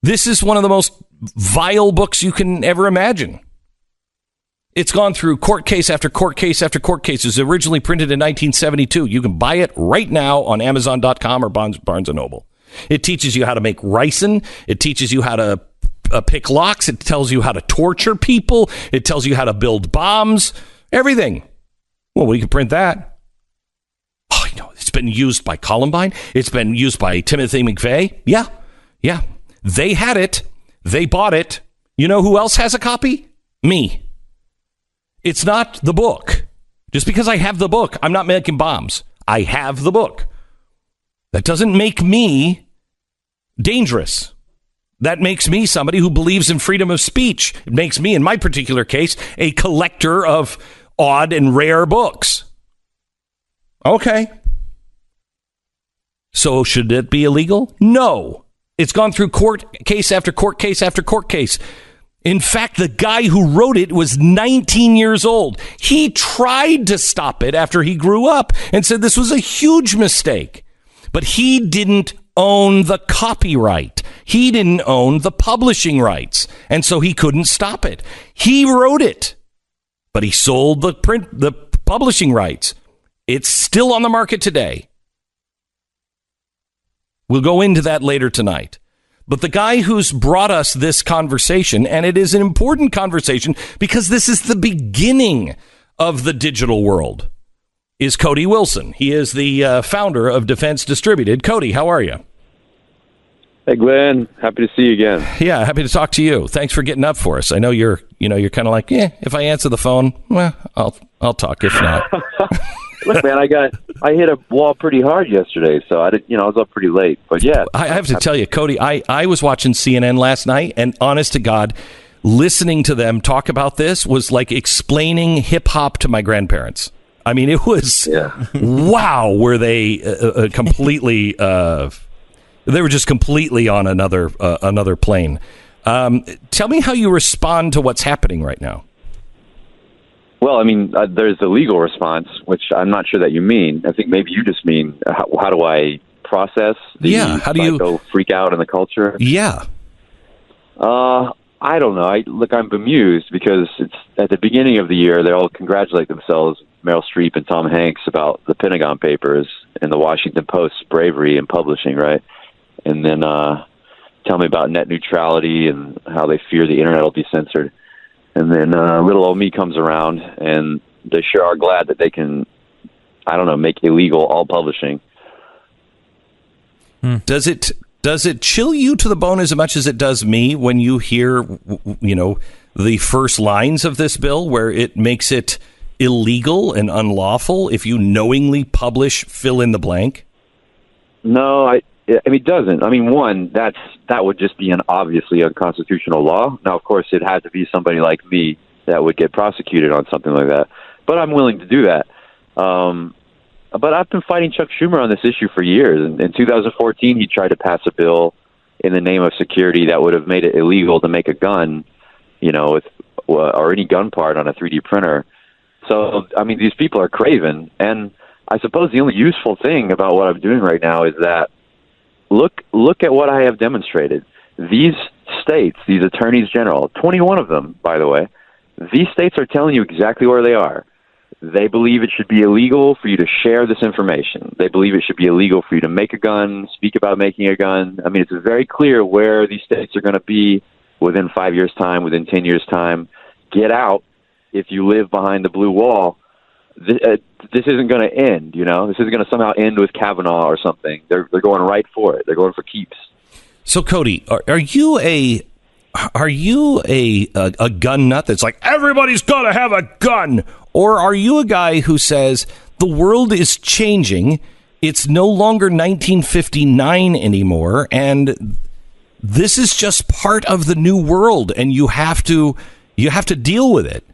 This is one of the most vile books you can ever imagine. It's gone through court case after court case after court case. It was originally printed in 1972. You can buy it right now on Amazon.com or Barnes & Noble. It teaches you how to make ricin. It teaches you how to pick locks. It tells you how to torture people. It tells you how to build bombs. Everything. Well, we can print that. Oh, you know, it's been used by Columbine. It's been used by Timothy McVeigh. Yeah. They had it. They bought it. You know who else has a copy? Me. It's not the book. Just because I have the book, I'm not making bombs. I have the book. That doesn't make me dangerous. That makes me somebody who believes in freedom of speech. It makes me, in my particular case, a collector of odd and rare books. Okay. So should it be illegal? No. It's gone through court case after court case after court case. In fact, the guy who wrote it was 19 years old. He tried to stop it after he grew up and said this was a huge mistake. But he didn't own the copyright. He didn't own the publishing rights. And so he couldn't stop it. He wrote it, but he sold the publishing rights. It's still on the market today. We'll go into that later tonight. But the guy who's brought us this conversation, and it is an important conversation because this is the beginning of the digital world, is Cody Wilson. He is the founder of Defense Distributed. Cody, how are you? Hey, Glenn. Happy to see you again. Yeah, happy to talk to you. Thanks for getting up for us. I know you're kind of like, if I answer the phone, well, I'll talk. If not. Look, man, I hit a wall pretty hard yesterday, so I was up pretty late. But yeah, I have to tell you, Cody, I was watching CNN last night, and honest to God, listening to them talk about this was like explaining hip hop to my grandparents. I mean, it was wow. Were they completely? They were just completely on another plane. Tell me how you respond to what's happening right now. Well, I mean, there's a legal response, which I'm not sure that you mean. I think maybe you just mean, how do I process the how do you freak out in the culture? Yeah. I don't know. I'm bemused because it's at the beginning of the year, they all congratulate themselves, Meryl Streep and Tom Hanks, about the Pentagon Papers and the Washington Post's bravery in publishing, right? And then tell me about net neutrality and how they fear the internet will be censored. And then little old me comes around, and they sure are glad that they can, make illegal all publishing. Does it chill you to the bone as much as it does me when you hear, the first lines of this bill where it makes it illegal and unlawful if you knowingly publish fill in the blank? No, it doesn't. I mean, one, that would just be an obviously unconstitutional law. Now, of course, it had to be somebody like me that would get prosecuted on something like that. But I'm willing to do that. But I've been fighting Chuck Schumer on this issue for years. In 2014, he tried to pass a bill in the name of security that would have made it illegal to make a gun, or any gun part on a 3D printer. So, I mean, these people are craven. And I suppose the only useful thing about what I'm doing right now is that look at what I have demonstrated. These states, these attorneys general, 21 of them, by the way, these states are telling you exactly where they are. They believe it should be illegal for you to share this information. They believe it should be illegal for you to make a gun, speak about making a gun. I mean, it's very clear where these states are going to be within 5 years' time, within 10 years' time. Get out if you live behind the blue wall, this isn't going to end. This isn't going to somehow end with Kavanaugh or something. They're going right for it. They're going for keeps. So, Cody, are you a gun nut that's like, everybody's got to have a gun? Or are you a guy who says the world is changing, it's no longer 1959 anymore, and this is just part of the new world, and you have to deal with it?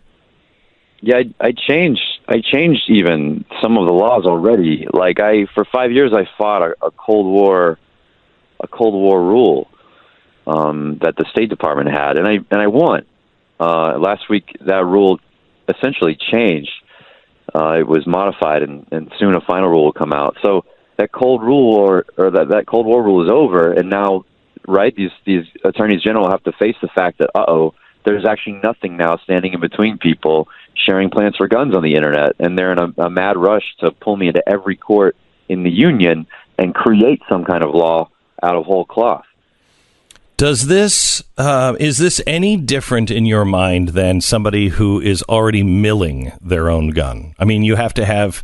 Yeah, I changed even some of the laws already. Like for 5 years, I fought a Cold War rule that the State Department had, and I won. Last week, that rule essentially changed. It was modified, and soon a final rule will come out. So that Cold War that Cold War rule is over, and now, right, these attorneys general have to face the fact that there's actually nothing now standing in between people sharing plans for guns on the internet, and they're in a mad rush to pull me into every court in the union and create some kind of law out of whole cloth. Is this any different in your mind than somebody who is already milling their own gun? I mean, you have to have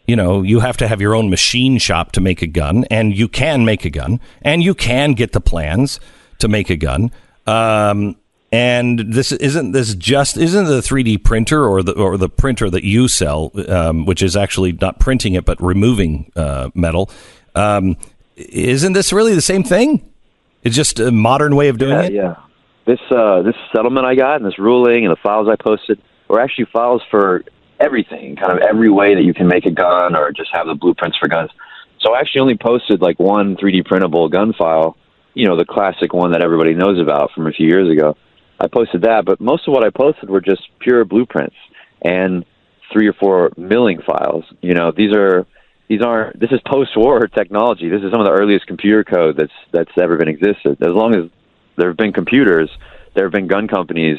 your own machine shop to make a gun, and you can make a gun, and you can get the plans to make a gun. And isn't the 3D printer or the printer that you sell, which is actually not printing it but removing metal? Isn't this really the same thing? It's just a modern way of doing it. Yeah. This settlement I got and this ruling and the files I posted were actually files for everything, kind of every way that you can make a gun or just have the blueprints for guns. So I actually only posted like one 3D printable gun file, the classic one that everybody knows about from a few years ago. I posted that, but most of what I posted were just pure blueprints and 3 or 4 milling files. This is post-war technology. This is some of the earliest computer code that's ever been existed. As long as there have been computers, there have been gun companies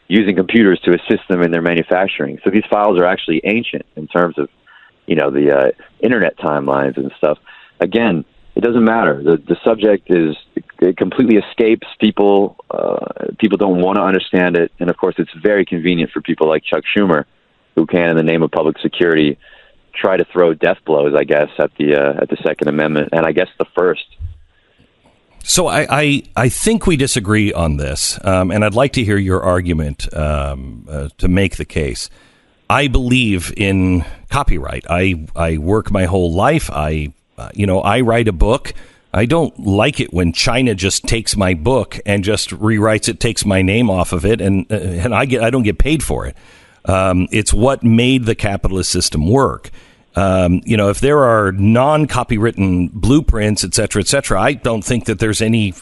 using computers to assist them in their manufacturing. So these files are actually ancient in terms of, the internet timelines and stuff. Again, it doesn't matter. The subject it completely escapes people. People don't want to understand it, and of course, it's very convenient for people like Chuck Schumer, who can, in the name of public security, try to throw death blows, I guess, at the Second Amendment, and I guess the First. So I think we disagree on this, and I'd like to hear your argument to make the case. I believe in copyright. I work my whole life. I write a book. I don't like it when China just takes my book and just rewrites it, takes my name off of it, and I don't get paid for it. It's what made the capitalist system work. If there are non-copywritten blueprints, et cetera, I don't think that there's any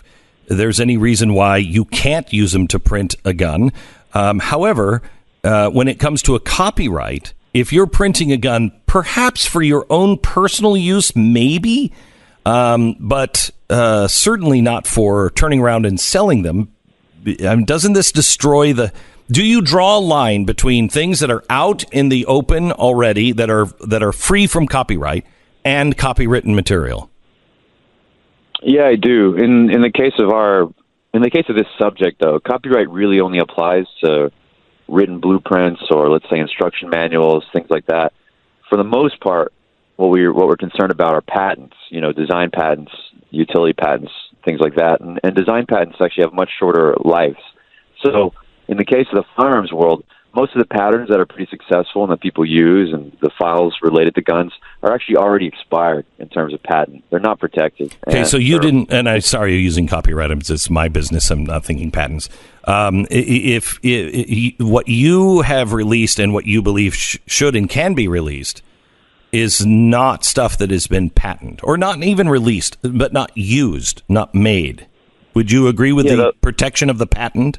reason why you can't use them to print a gun. However, when it comes to a copyright, if you're printing a gun, perhaps for your own personal use, maybe, but certainly not for turning around and selling them. Doesn't this destroy do you draw a line between things that are out in the open already that are free from copyright and copywritten material? Yeah, I do. In the case of this subject, though, copyright really only applies to written blueprints or, let's say, instruction manuals, things like that. For the most part, what we're concerned about are patents, design patents, utility patents, things like that. And design patents actually have much shorter lives. So in the case of the firearms world, most of the patterns that are pretty successful and that people use and the files related to guns are actually already expired in terms of patent. They're not protected. Okay, so you didn't, and I'm sorry you're using copyright. It's my business. I'm not thinking patents. If what you have released and what you believe should and can be released is not stuff that has been patented or not even released, but not used, not made, would you agree with the protection of the patent?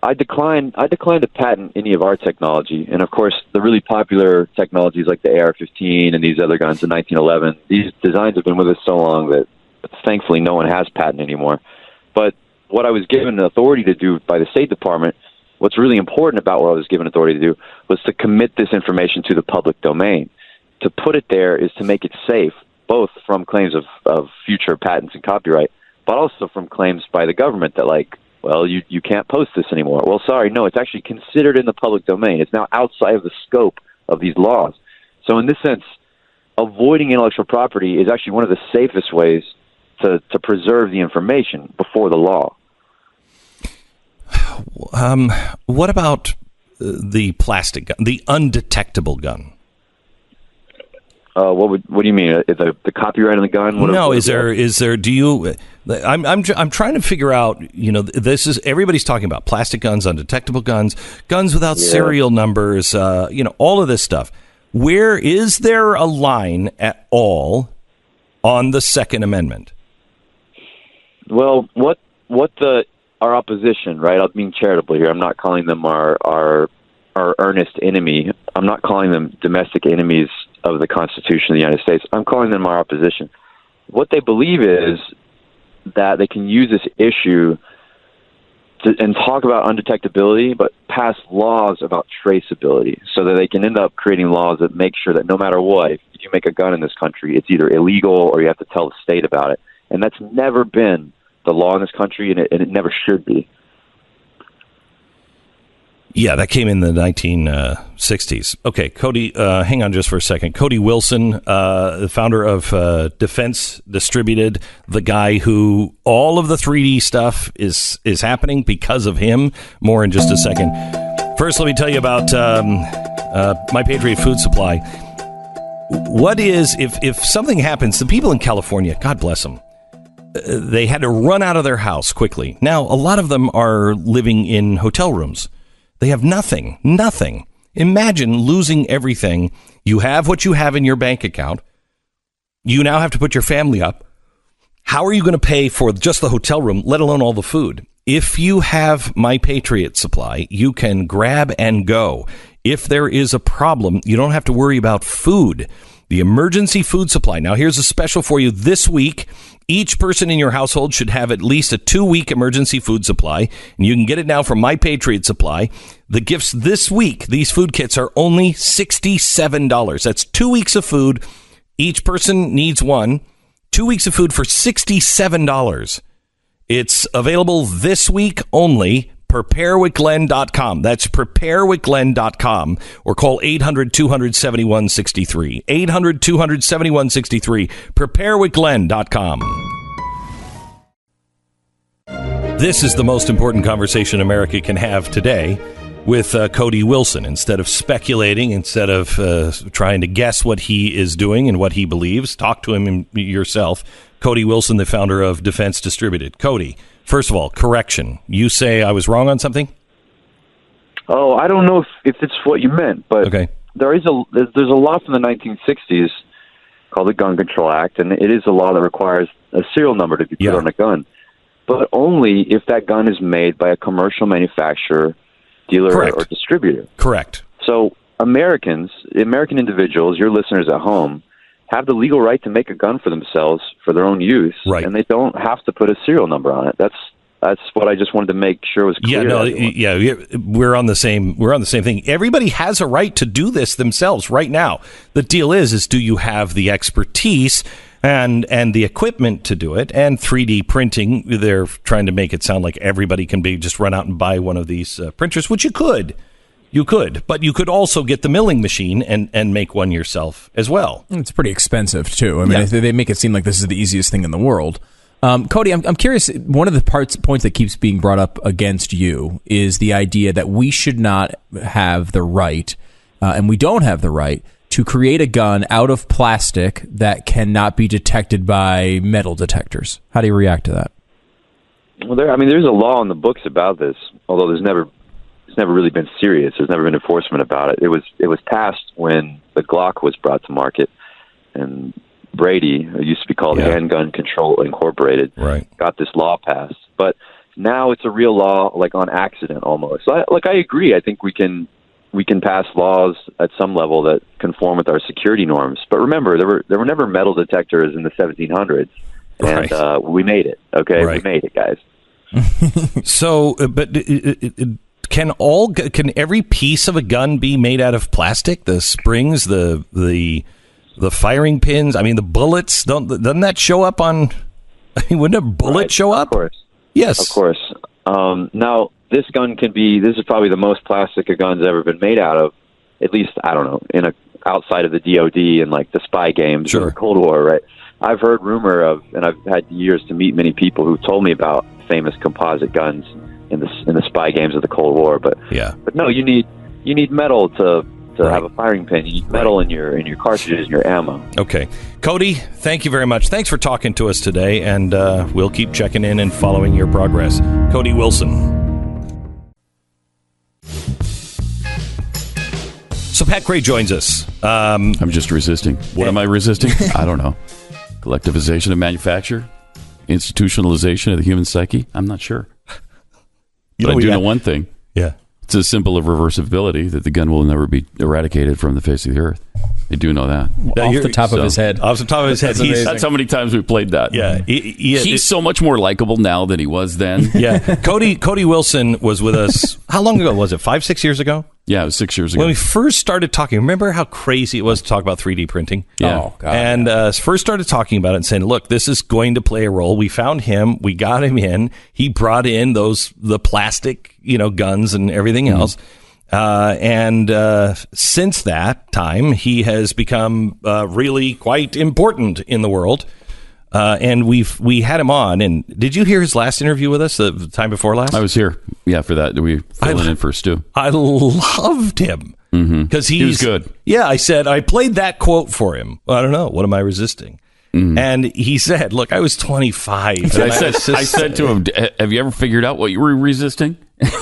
I decline to patent any of our technology. And, of course, the really popular technologies like the AR-15 and these other guns in 1911, these designs have been with us so long that thankfully no one has patent anymore. But what I was given the authority to do by the State Department, what's really important about what I was given authority to do was to commit this information to the public domain. To put it there is to make it safe, both from claims of future patents and copyright, but also from claims by the government that, like, well, you can't post this anymore. Well, sorry, no, it's actually considered in the public domain. It's now outside of the scope of these laws. So in this sense, avoiding intellectual property is actually one of the safest ways to preserve the information before the law. What about the plastic gun, the undetectable gun? What do you mean? Is the copyright on the gun? I'm trying to figure out, this is, everybody's talking about plastic guns, undetectable guns, guns without serial numbers, all of this stuff. Where is there a line at all on the Second Amendment? Well, what our opposition, right? I'm being charitable here. I'm not calling them our earnest enemy. I'm not calling them domestic enemies of the Constitution of the United States. I'm calling them our opposition. What they believe is that they can use this issue and talk about undetectability, but pass laws about traceability so that they can end up creating laws that make sure that no matter what, if you make a gun in this country, it's either illegal or you have to tell the state about it. And that's never been the law in this country, and it never should be. Yeah, that came in the 1960s. Okay, Cody, hang on just for a second. Cody Wilson, the founder of Defense Distributed, the guy who all of the 3D stuff is happening because of him. More in just a second. First, let me tell you about My Patriot Food Supply. What is, if something happens, the people in California, God bless them, they had to run out of their house quickly. Now, a lot of them are living in hotel rooms. They have nothing. Imagine losing everything. You have what you have in your bank account. You now have to put your family up. How are you going to pay for just the hotel room, let alone all the food? If you have My Patriot Supply, you can grab and go. If there is a problem, you don't have to worry about food. The emergency food supply. Now, here's a special for you this week. Each person in your household should have at least a 2-week emergency food supply, and you can get it now from My Patriot Supply. The gifts this week, these food kits, are only $67. That's 2 weeks of food. Each person needs one. 2 weeks of food for $67. It's available this week only. PrepareWithGlenn.com. That's PrepareWithGlenn.com, or call 800-200-7163. 800-200-7163. PrepareWithGlenn.com. This is the most important conversation America can have today with Cody Wilson. Instead of speculating, instead of trying to guess what he is doing and what he believes, talk to him yourself. Cody Wilson, the founder of Defense Distributed. Cody, first of all, correction. You say I was wrong on something? Oh, I don't know if it's what you meant, but okay. There's a law from the 1960s called the Gun Control Act, and it is a law that requires a serial number to be put on a gun, but only if that gun is made by a commercial manufacturer, dealer, or distributor. Correct. So American individuals, your listeners at home, have the legal right to make a gun for themselves for their own use, and they don't have to put a serial number on it. That's what I just wanted to make sure was clear. We're on the same thing. Everybody has a right to do this themselves right now. The deal is do you have the expertise and the equipment to do it? And 3D printing, they're trying to make it sound like everybody can just run out and buy one of these printers, which you could. You could, but you could also get the milling machine and make one yourself as well. It's pretty expensive, too. I mean, they make it seem like this is the easiest thing in the world. Cody, I'm curious, one of the points that keeps being brought up against you is the idea that we should not have the right, and we don't have the right, to create a gun out of plastic that cannot be detected by metal detectors. How do you react to that? Well, there's a law in the books about this, although it's never really been serious. There's never been enforcement about it. It was passed when the Glock was brought to market, and Brady, it used to be called Handgun Control Incorporated, got this law passed. But now it's a real law, like on accident almost. I agree. I think we can pass laws at some level that conform with our security norms. But remember, there were never metal detectors in the 1700s, and we made it. Okay, we made it, guys. So, but. Can every piece of a gun be made out of plastic? The springs, the firing pins. I mean, the bullets. Doesn't that show up on? I mean, wouldn't a bullet show up? Of course. Yes. Of course. Now, this gun this is probably the most plastic a gun's ever been made out of, at least, I don't know, outside of the DOD and like the spy games sure. or the Cold War, right? I've heard rumor of, and I've had years to meet many people who told me about famous composite guns in the spy games of the Cold War. But no, you need metal to have a firing pin. You need metal in your cartridges and your ammo. Okay. Cody, thank you very much. Thanks for talking to us today, and we'll keep checking in and following your progress. Cody Wilson. So Pat Gray joins us. I'm just resisting. What am I resisting? I don't know. Collectivization of manufacture? Institutionalization of the human psyche? I'm not sure. But I do know one thing. Yeah. It's a symbol of reversibility that the gun will never be eradicated from the face of the earth. I do know that. Off the top of his head. Off the top of his head. That's how many times we played that. Yeah. He's so much more likable now than he was then. Yeah. Cody Wilson was with us. How long ago was it? 5-6 years ago? Yeah, it was 6 years ago. When we first started talking, remember how crazy it was to talk about 3D printing? Yeah. Oh, God. And first started talking about it and saying, look, this is going to play a role. We found him. We got him in. He brought in the plastic, guns and everything else. And since that time, he has become really quite important in the world. And we had him on. And did you hear his last interview with us the time before last? I was here. Yeah, for that. We filling in for Stu. I loved him because he was good. Yeah, I played that quote for him. I don't know. What am I resisting? And he said, "Look, I was 25." And I said to him, "Have you ever figured out what you were resisting?"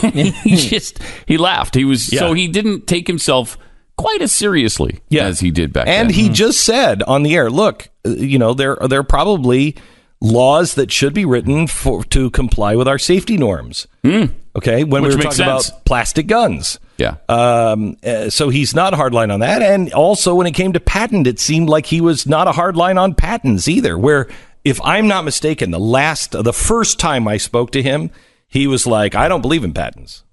he laughed. So he didn't take himself quite as seriously as he did back then. And he just said on the air, "Look, there are probably laws that should be written to comply with our safety norms." Okay, when we were talking about plastic guns. Yeah. So he's not a hardline on that. And also when it came to patent, it seemed like he was not a hardline on patents either, where if I'm not mistaken, the first time I spoke to him, he was like, I don't believe in patents.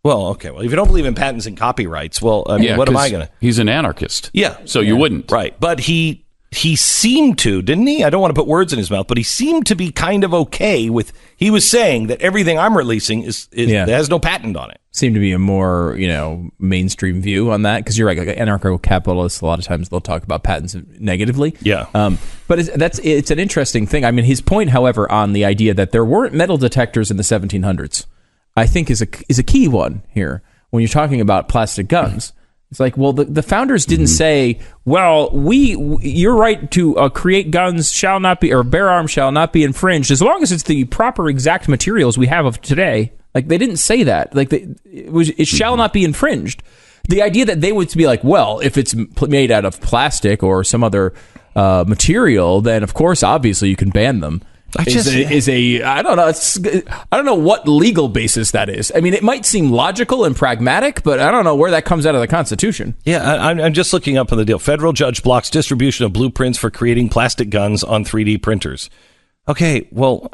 Well, okay. Well, if you don't believe in patents and copyrights, what am I going to? He's an anarchist. Yeah. So you wouldn't. Right. But he seemed to, didn't he? I don't want to put words in his mouth, but he seemed to be kind of okay with, he was saying that everything I'm releasing has no patent on it. Seemed to be a more, mainstream view on that. Because you're right, like anarcho-capitalists, a lot of times they'll talk about patents negatively. Yeah. But it's an interesting thing. I mean, his point, however, on the idea that there weren't metal detectors in the 1700s, I think is a key one here when you're talking about plastic guns. It's like, well, the founders didn't say, well, your right to create guns shall not be, or bear arms shall not be infringed as long as it's the proper exact materials we have of today. Like, they didn't say that. Like, it shall not be infringed. The idea that they would be like, well, if it's made out of plastic or some other material, then of course, obviously, you can ban them. I don't know. I don't know what legal basis that is. I mean, it might seem logical and pragmatic, but I don't know where that comes out of the Constitution. Yeah, I'm just looking up on the deal. Federal judge blocks distribution of blueprints for creating plastic guns on 3D printers. Okay, well,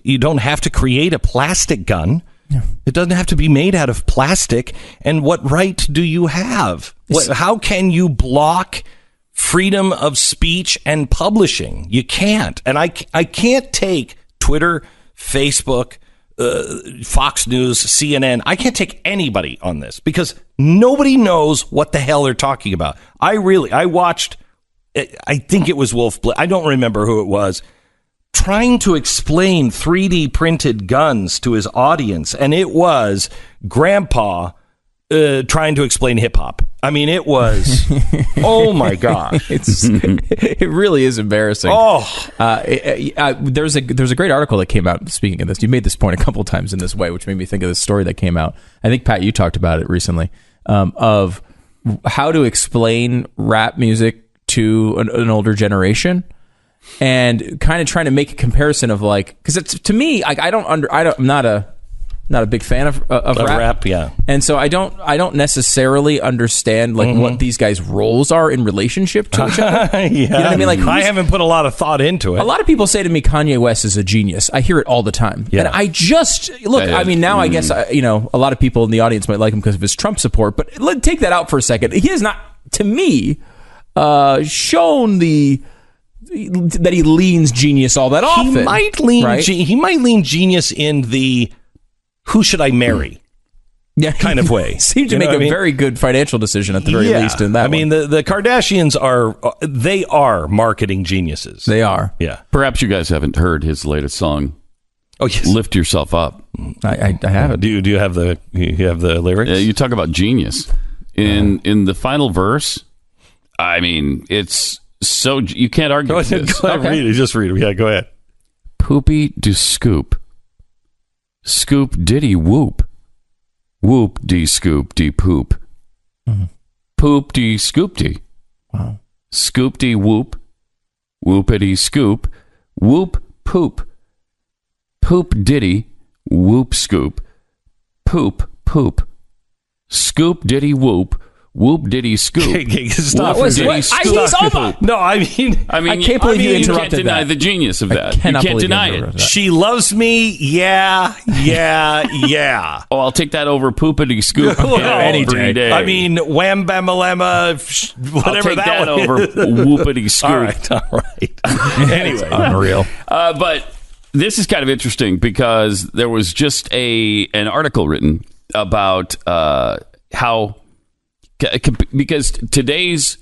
you don't have to create a plastic gun. Yeah. It doesn't have to be made out of plastic. And what right do you have? How can you block freedom of speech and publishing? You can't. And I can't take Twitter, Facebook, Fox News, CNN. I can't take anybody on this because nobody knows what the hell they're talking about. I watched, I think it was Wolf Blitz, I don't remember who it was, trying to explain 3D printed guns to his audience. And it was Grandpa trying to explain hip hop. I mean, it was, oh my gosh. It really is embarrassing. There's a great article that came out, speaking of this. You made this point a couple of times in this way, which made me think of this story that came out. I think, Pat, you talked about it recently, of how to explain rap music to an older generation. And kind of trying to make a comparison of like, because it's, to me, I'm not a big fan of rap. Yeah. And so I don't necessarily understand like what these guys' roles are in relationship to each other. Yeah. You know what I mean? Like, I haven't put a lot of thought into it. A lot of people say to me, Kanye West is a genius. I hear it all the time. Yeah. And I just, look, I mean, now I guess, a lot of people in the audience might like him because of his Trump support, but let's take that out for a second. He has not, to me, shown that he leans genius all that often. He might lean genius in the who should I marry? Yeah, kind of way. Seemed to make a very good financial decision at the very least in that. I mean, the Kardashians are marketing geniuses. They are. Yeah. Perhaps you guys haven't heard his latest song. Oh, yes. Lift Yourself Up. I haven't. Do you have the lyrics? You talk about genius. In the final verse, I mean, it's so you can't argue with this. Go ahead, read it. Just read it. Yeah, go ahead. Poopy do scoop. Scoop diddy whoop. Whoop dee scoop dee poop. Mm-hmm. Poop dee scoop dee. Wow. Scoop dee whoop. Whoopity scoop. Whoop poop. Poop diddy. Whoop scoop. Poop poop. Scoop diddy whoop. Whoop diddy scoop. Stop. He's over. No, I mean, I can't believe you interrupted can't deny that. the genius of that. You can't deny it. She loves me. Yeah. Oh, I'll take that over poopity scoop Any day. I mean, wham bam lama, whatever I'll take that one over whoopity scoop. All right. Anyway, Unreal. But this is kind of interesting because there was just an article written about how. Because today's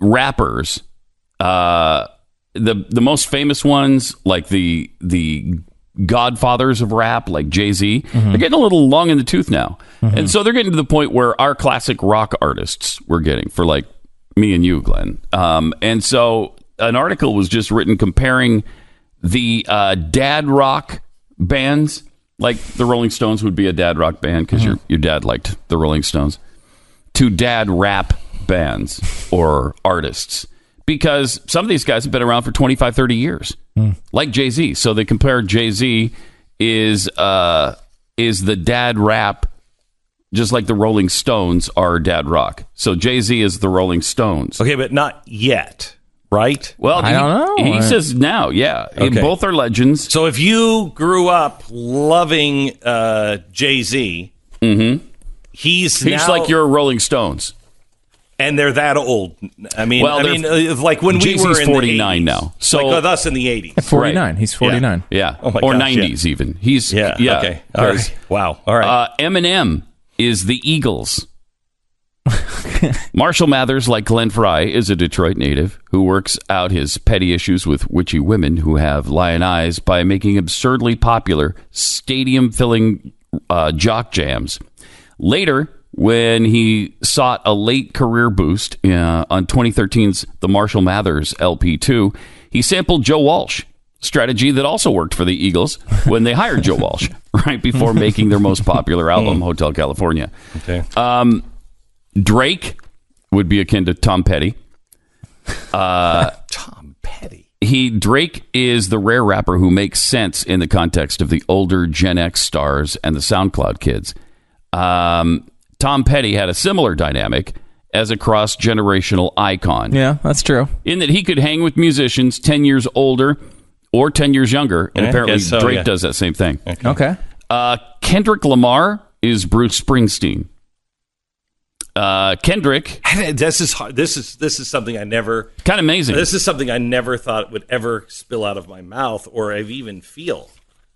rappers, the most famous ones, like the godfathers of rap, like Jay-Z, they're getting a little long in the tooth now. And so they're getting to the point where our classic rock artists we're getting, for like me and you, Glenn. And so an article was just written comparing the dad rock bands, like the Rolling Stones would be a dad rock band because your dad liked the Rolling Stones, to dad rap bands or artists, because some of these guys have been around for 25, 30 years, like Jay-Z. So they compare Jay-Z is the dad rap, just like the Rolling Stones are dad rock. So Jay-Z is the Rolling Stones. Okay, but not yet, right? Well, I don't know. He says now, yeah. Okay. Both are legends. So if you grew up loving Jay-Z, he's now, like your Rolling Stones. And they're that old. I mean, Well, like when Jay-Z's we were in 49 the 80s, now. So like with us in the 80s. 49. He's 49. Yeah. Oh my or gosh, 90s even. He's Okay. All right. Wow. All right. Eminem is the Eagles. Marshall Mathers, like Glenn Fry, is a Detroit native who works out his petty issues with witchy women who have lion eyes by making absurdly popular stadium-filling jock jams. Later, when he sought a late career boost on 2013's The Marshall Mathers LP2, he sampled Joe Walsh, strategy that also worked for the Eagles when they hired Joe Walsh right before making their most popular album, Hotel California. Okay. Drake would be akin to Tom Petty. Tom Petty. Drake is the rare rapper who makes sense in the context of the older Gen X stars and the SoundCloud kids. Tom Petty had a similar dynamic as a cross-generational icon. Yeah, that's true. In that he could hang with musicians 10 years older or 10 years younger, and apparently Drake does that same thing. Okay. Kendrick Lamar is Bruce Springsteen. Kendrick, This is something I never. kind of amazing. This is something I never thought would ever spill out of my mouth or I even feel.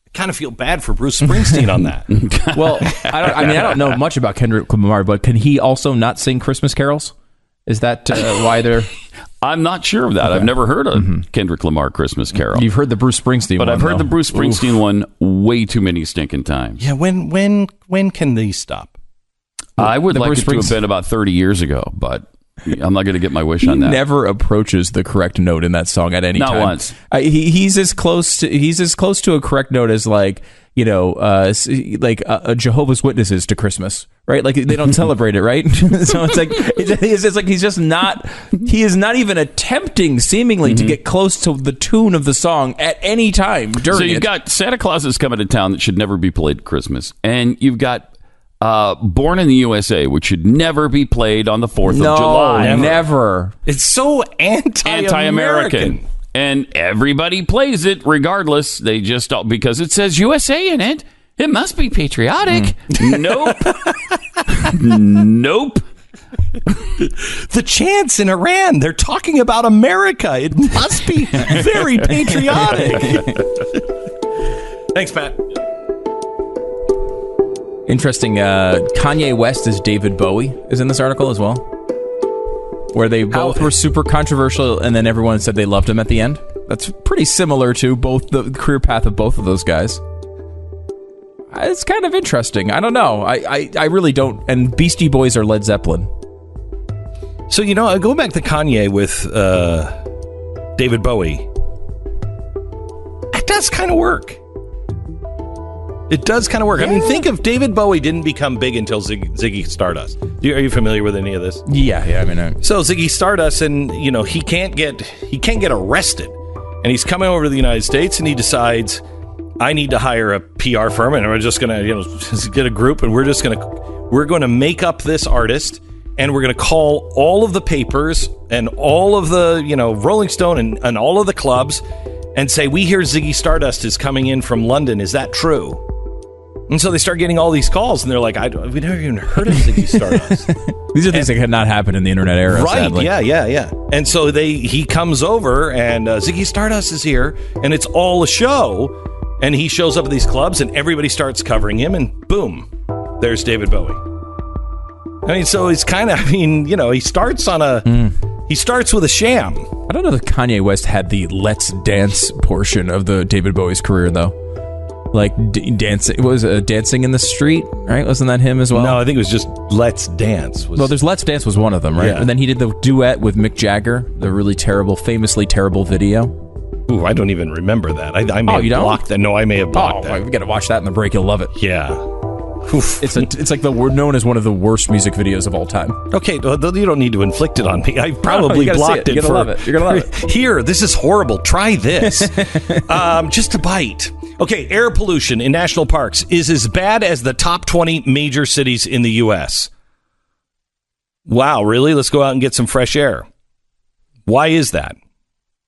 I kind of feel bad for Bruce Springsteen on that. Well, I don't know much about Kendrick Lamar, but can he also not sing Christmas carols? Is that why they're... I'm not sure of that. Okay. I've never heard of Kendrick Lamar Christmas Carol. You've heard the Bruce Springsteen one, but I've heard though. the Bruce Springsteen one way too many stinking times. Yeah, when can these stop? I would like Bruce it to have been about 30 years ago, but I'm not going to get my wish on that. He never approaches the correct note in that song at any time. Not once. He's as close to a correct note as like a Jehovah's Witnesses to Christmas, right? Like they don't celebrate it, right? So it's like he's just not. He is not even attempting, seemingly, to get close to the tune of the song at any time during. So you've got Santa Claus is coming to town that should never be played at Christmas, and you've got Born in the USA, which should never be played on the 4th of July. Never. It's so anti-American. And everybody plays it regardless. They just don't, because it says USA in it. It must be patriotic. Nope. Nope. The chants in Iran, they're talking about America. It must be very patriotic. Thanks, Pat. Interesting. Kanye West as David Bowie is in this article as well, where they both were super controversial, and then everyone said they loved him at the end. That's pretty similar to both the career path of both of those guys. It's kind of interesting. I don't know. I really don't. And Beastie Boys are Led Zeppelin. So, going back to Kanye with David Bowie, it does kind of work. It does kind of work. Yeah. I mean, think if David Bowie didn't become big until Ziggy Stardust. Are you familiar with any of this? Yeah. I mean, so Ziggy Stardust, and he can't get arrested, and he's coming over to the United States, and he decides, I need to hire a PR firm, and we're just gonna get a group, and we're going to make up this artist, and we're going to call all of the papers and all of the Rolling Stone and all of the clubs, and say, we hear Ziggy Stardust is coming in from London. Is that true? And so they start getting all these calls, and they're like, we've never even heard of Ziggy Stardust. These are things that could not happen in the internet era, right? Sadly. Yeah. And so he comes over, and Ziggy Stardust is here, and it's all a show. And he shows up at these clubs, and everybody starts covering him, and boom, there's David Bowie. I mean, so it's kind of, he starts he starts with a sham. I don't know that Kanye West had the Let's Dance portion of the David Bowie's career, though. Like dancing, it was Dancing in the Street, right? Wasn't that him as well? No, I think it was just Let's Dance. There's Let's Dance was one of them, right? Yeah. And then he did the duet with Mick Jagger, the really famously terrible video. Ooh, I don't even remember that. I may have blocked that. No, I may have blocked that. We got to watch that in the break. You'll love it. Yeah. Oof. It's like the word known as one of the worst music videos of all time. Okay, you don't need to inflict it on me. I probably blocked it. You're gonna love it. You're gonna love it. Here, this is horrible. Try this. Just a bite. Okay, air pollution in national parks is as bad as the top 20 major cities in the U.S. Wow, really? Let's go out and get some fresh air. Why is that?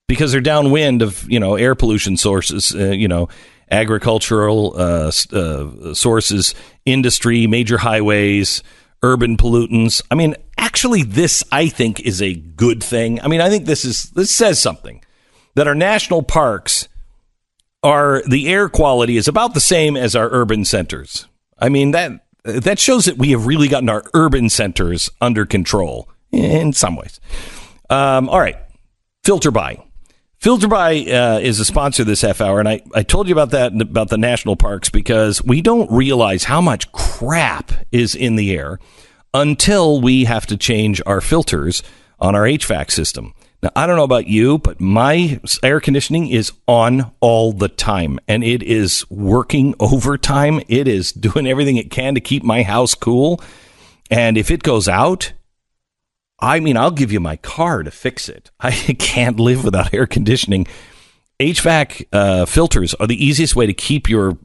Because they're downwind of, air pollution sources, agricultural sources, industry, major highways, urban pollutants. I mean, actually, this, I think, is a good thing. I mean, I think this says something, that our national parks the air quality is about the same as our urban centers. I mean, that shows that we have really gotten our urban centers under control in some ways. All right. Filter By. Filter By is a sponsor this half hour, and I told you about that, about the national parks, because we don't realize how much crap is in the air until we have to change our filters on our HVAC system. Now, I don't know about you, but my air conditioning is on all the time, and it is working overtime. It is doing everything it can to keep my house cool, and if it goes out, I'll give you my car to fix it. I can't live without air conditioning. HVAC filters are the easiest way to keep your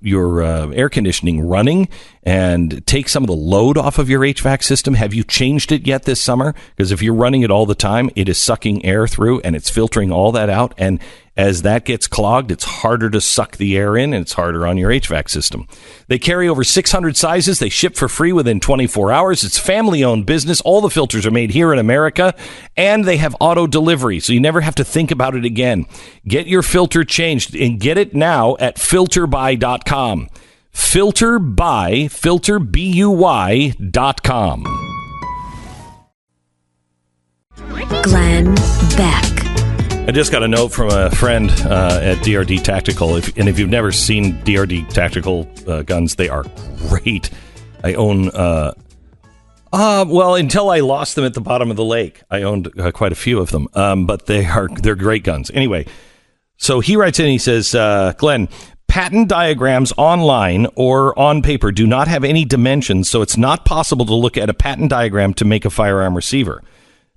air conditioning running and take some of the load off of your HVAC system. Have you changed it yet this summer? Because if you're running it all the time, it is sucking air through and it's filtering all that out. And as that gets clogged, it's harder to suck the air in, and it's harder on your HVAC system. They carry over 600 sizes. They ship for free within 24 hours. It's family-owned business. All the filters are made here in America, and they have auto delivery, so you never have to think about it again. Get your filter changed, and get it now at filterbuy.com. filterbuy.com. Glenn Beck. I just got a note from a friend at DRD Tactical. If you've never seen DRD Tactical guns, they are great. I own, until I lost them at the bottom of the lake, I owned quite a few of them. But they're great guns. Anyway, so he writes in, he says, Glenn, patent diagrams online or on paper do not have any dimensions, so it's not possible to look at a patent diagram to make a firearm receiver.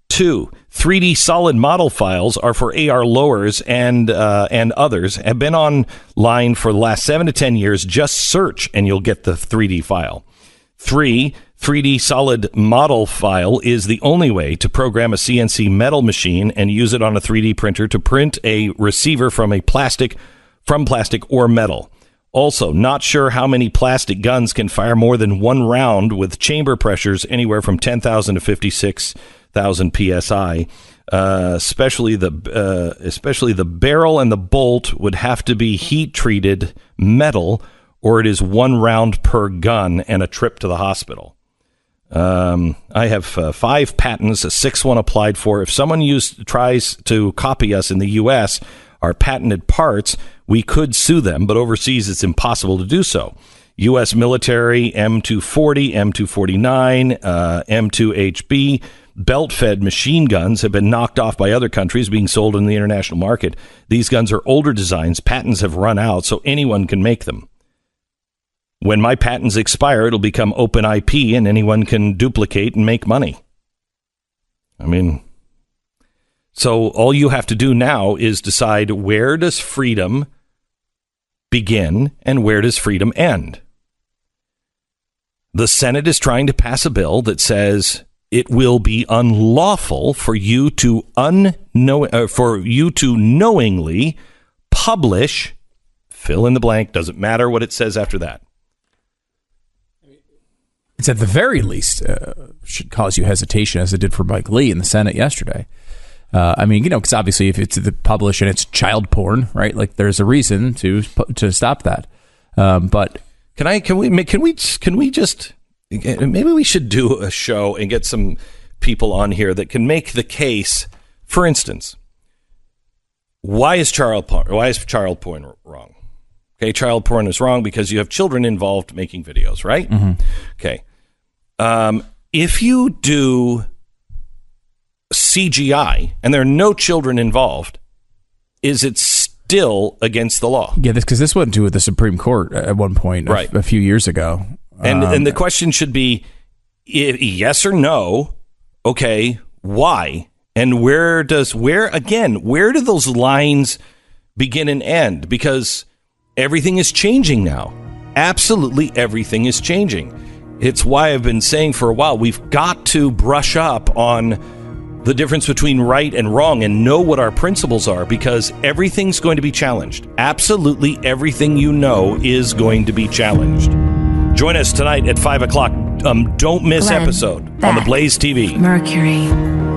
2, 3D solid model files are for AR lowers and others have been online for the last 7 to 10 years. Just search and you'll get the 3D file. 3, 3D solid model file is the only way to program a CNC metal machine and use it on a 3D printer to print a receiver from plastic or metal. Also, not sure how many plastic guns can fire more than one round with chamber pressures anywhere from 10,000 to 56,000 psi. Especially the barrel and the bolt would have to be heat treated metal or it is 1 round per gun and a trip to the hospital. I have 5 patents, a 6th one applied for. If someone tries to copy us in the U.S., our patented parts, we could sue them, but overseas it's impossible to do so. U.S. military, M240, M249, M2HB, belt-fed machine guns have been knocked off by other countries being sold in the international market. These guns are older designs. Patents have run out, so anyone can make them. When my patents expire, it'll become open IP and anyone can duplicate and make money. I mean, so all you have to do now is decide, where does freedom begin and where does freedom end? The Senate is trying to pass a bill that says it will be unlawful for you to knowingly publish, fill in the blank, doesn't matter what it says after that. It's at the very least should cause you hesitation, as it did for Mike Lee in the Senate yesterday. I mean, because obviously if it's the publish and it's child porn, right? Like there's a reason to stop that. But can we just maybe we should do a show and get some people on here that can make the case. For instance, why is child porn wrong? Okay, child porn is wrong because you have children involved making videos, right? Mm-hmm. Okay. If you do CGI and there are no children involved, is it still against the law? Yeah, because this went to the Supreme Court at one point, right, a few years ago. And the question should be, yes or no. Okay, why? And where do those lines begin and end? Because everything is changing now. Absolutely everything is changing. It's why I've been saying for a while, we've got to brush up on the difference between right and wrong and know what our principles are, because everything's going to be challenged. Absolutely everything you know is going to be challenged. Join us tonight at 5 o'clock. Don't miss Glenn episode Beck, on the Blaze TV. Mercury.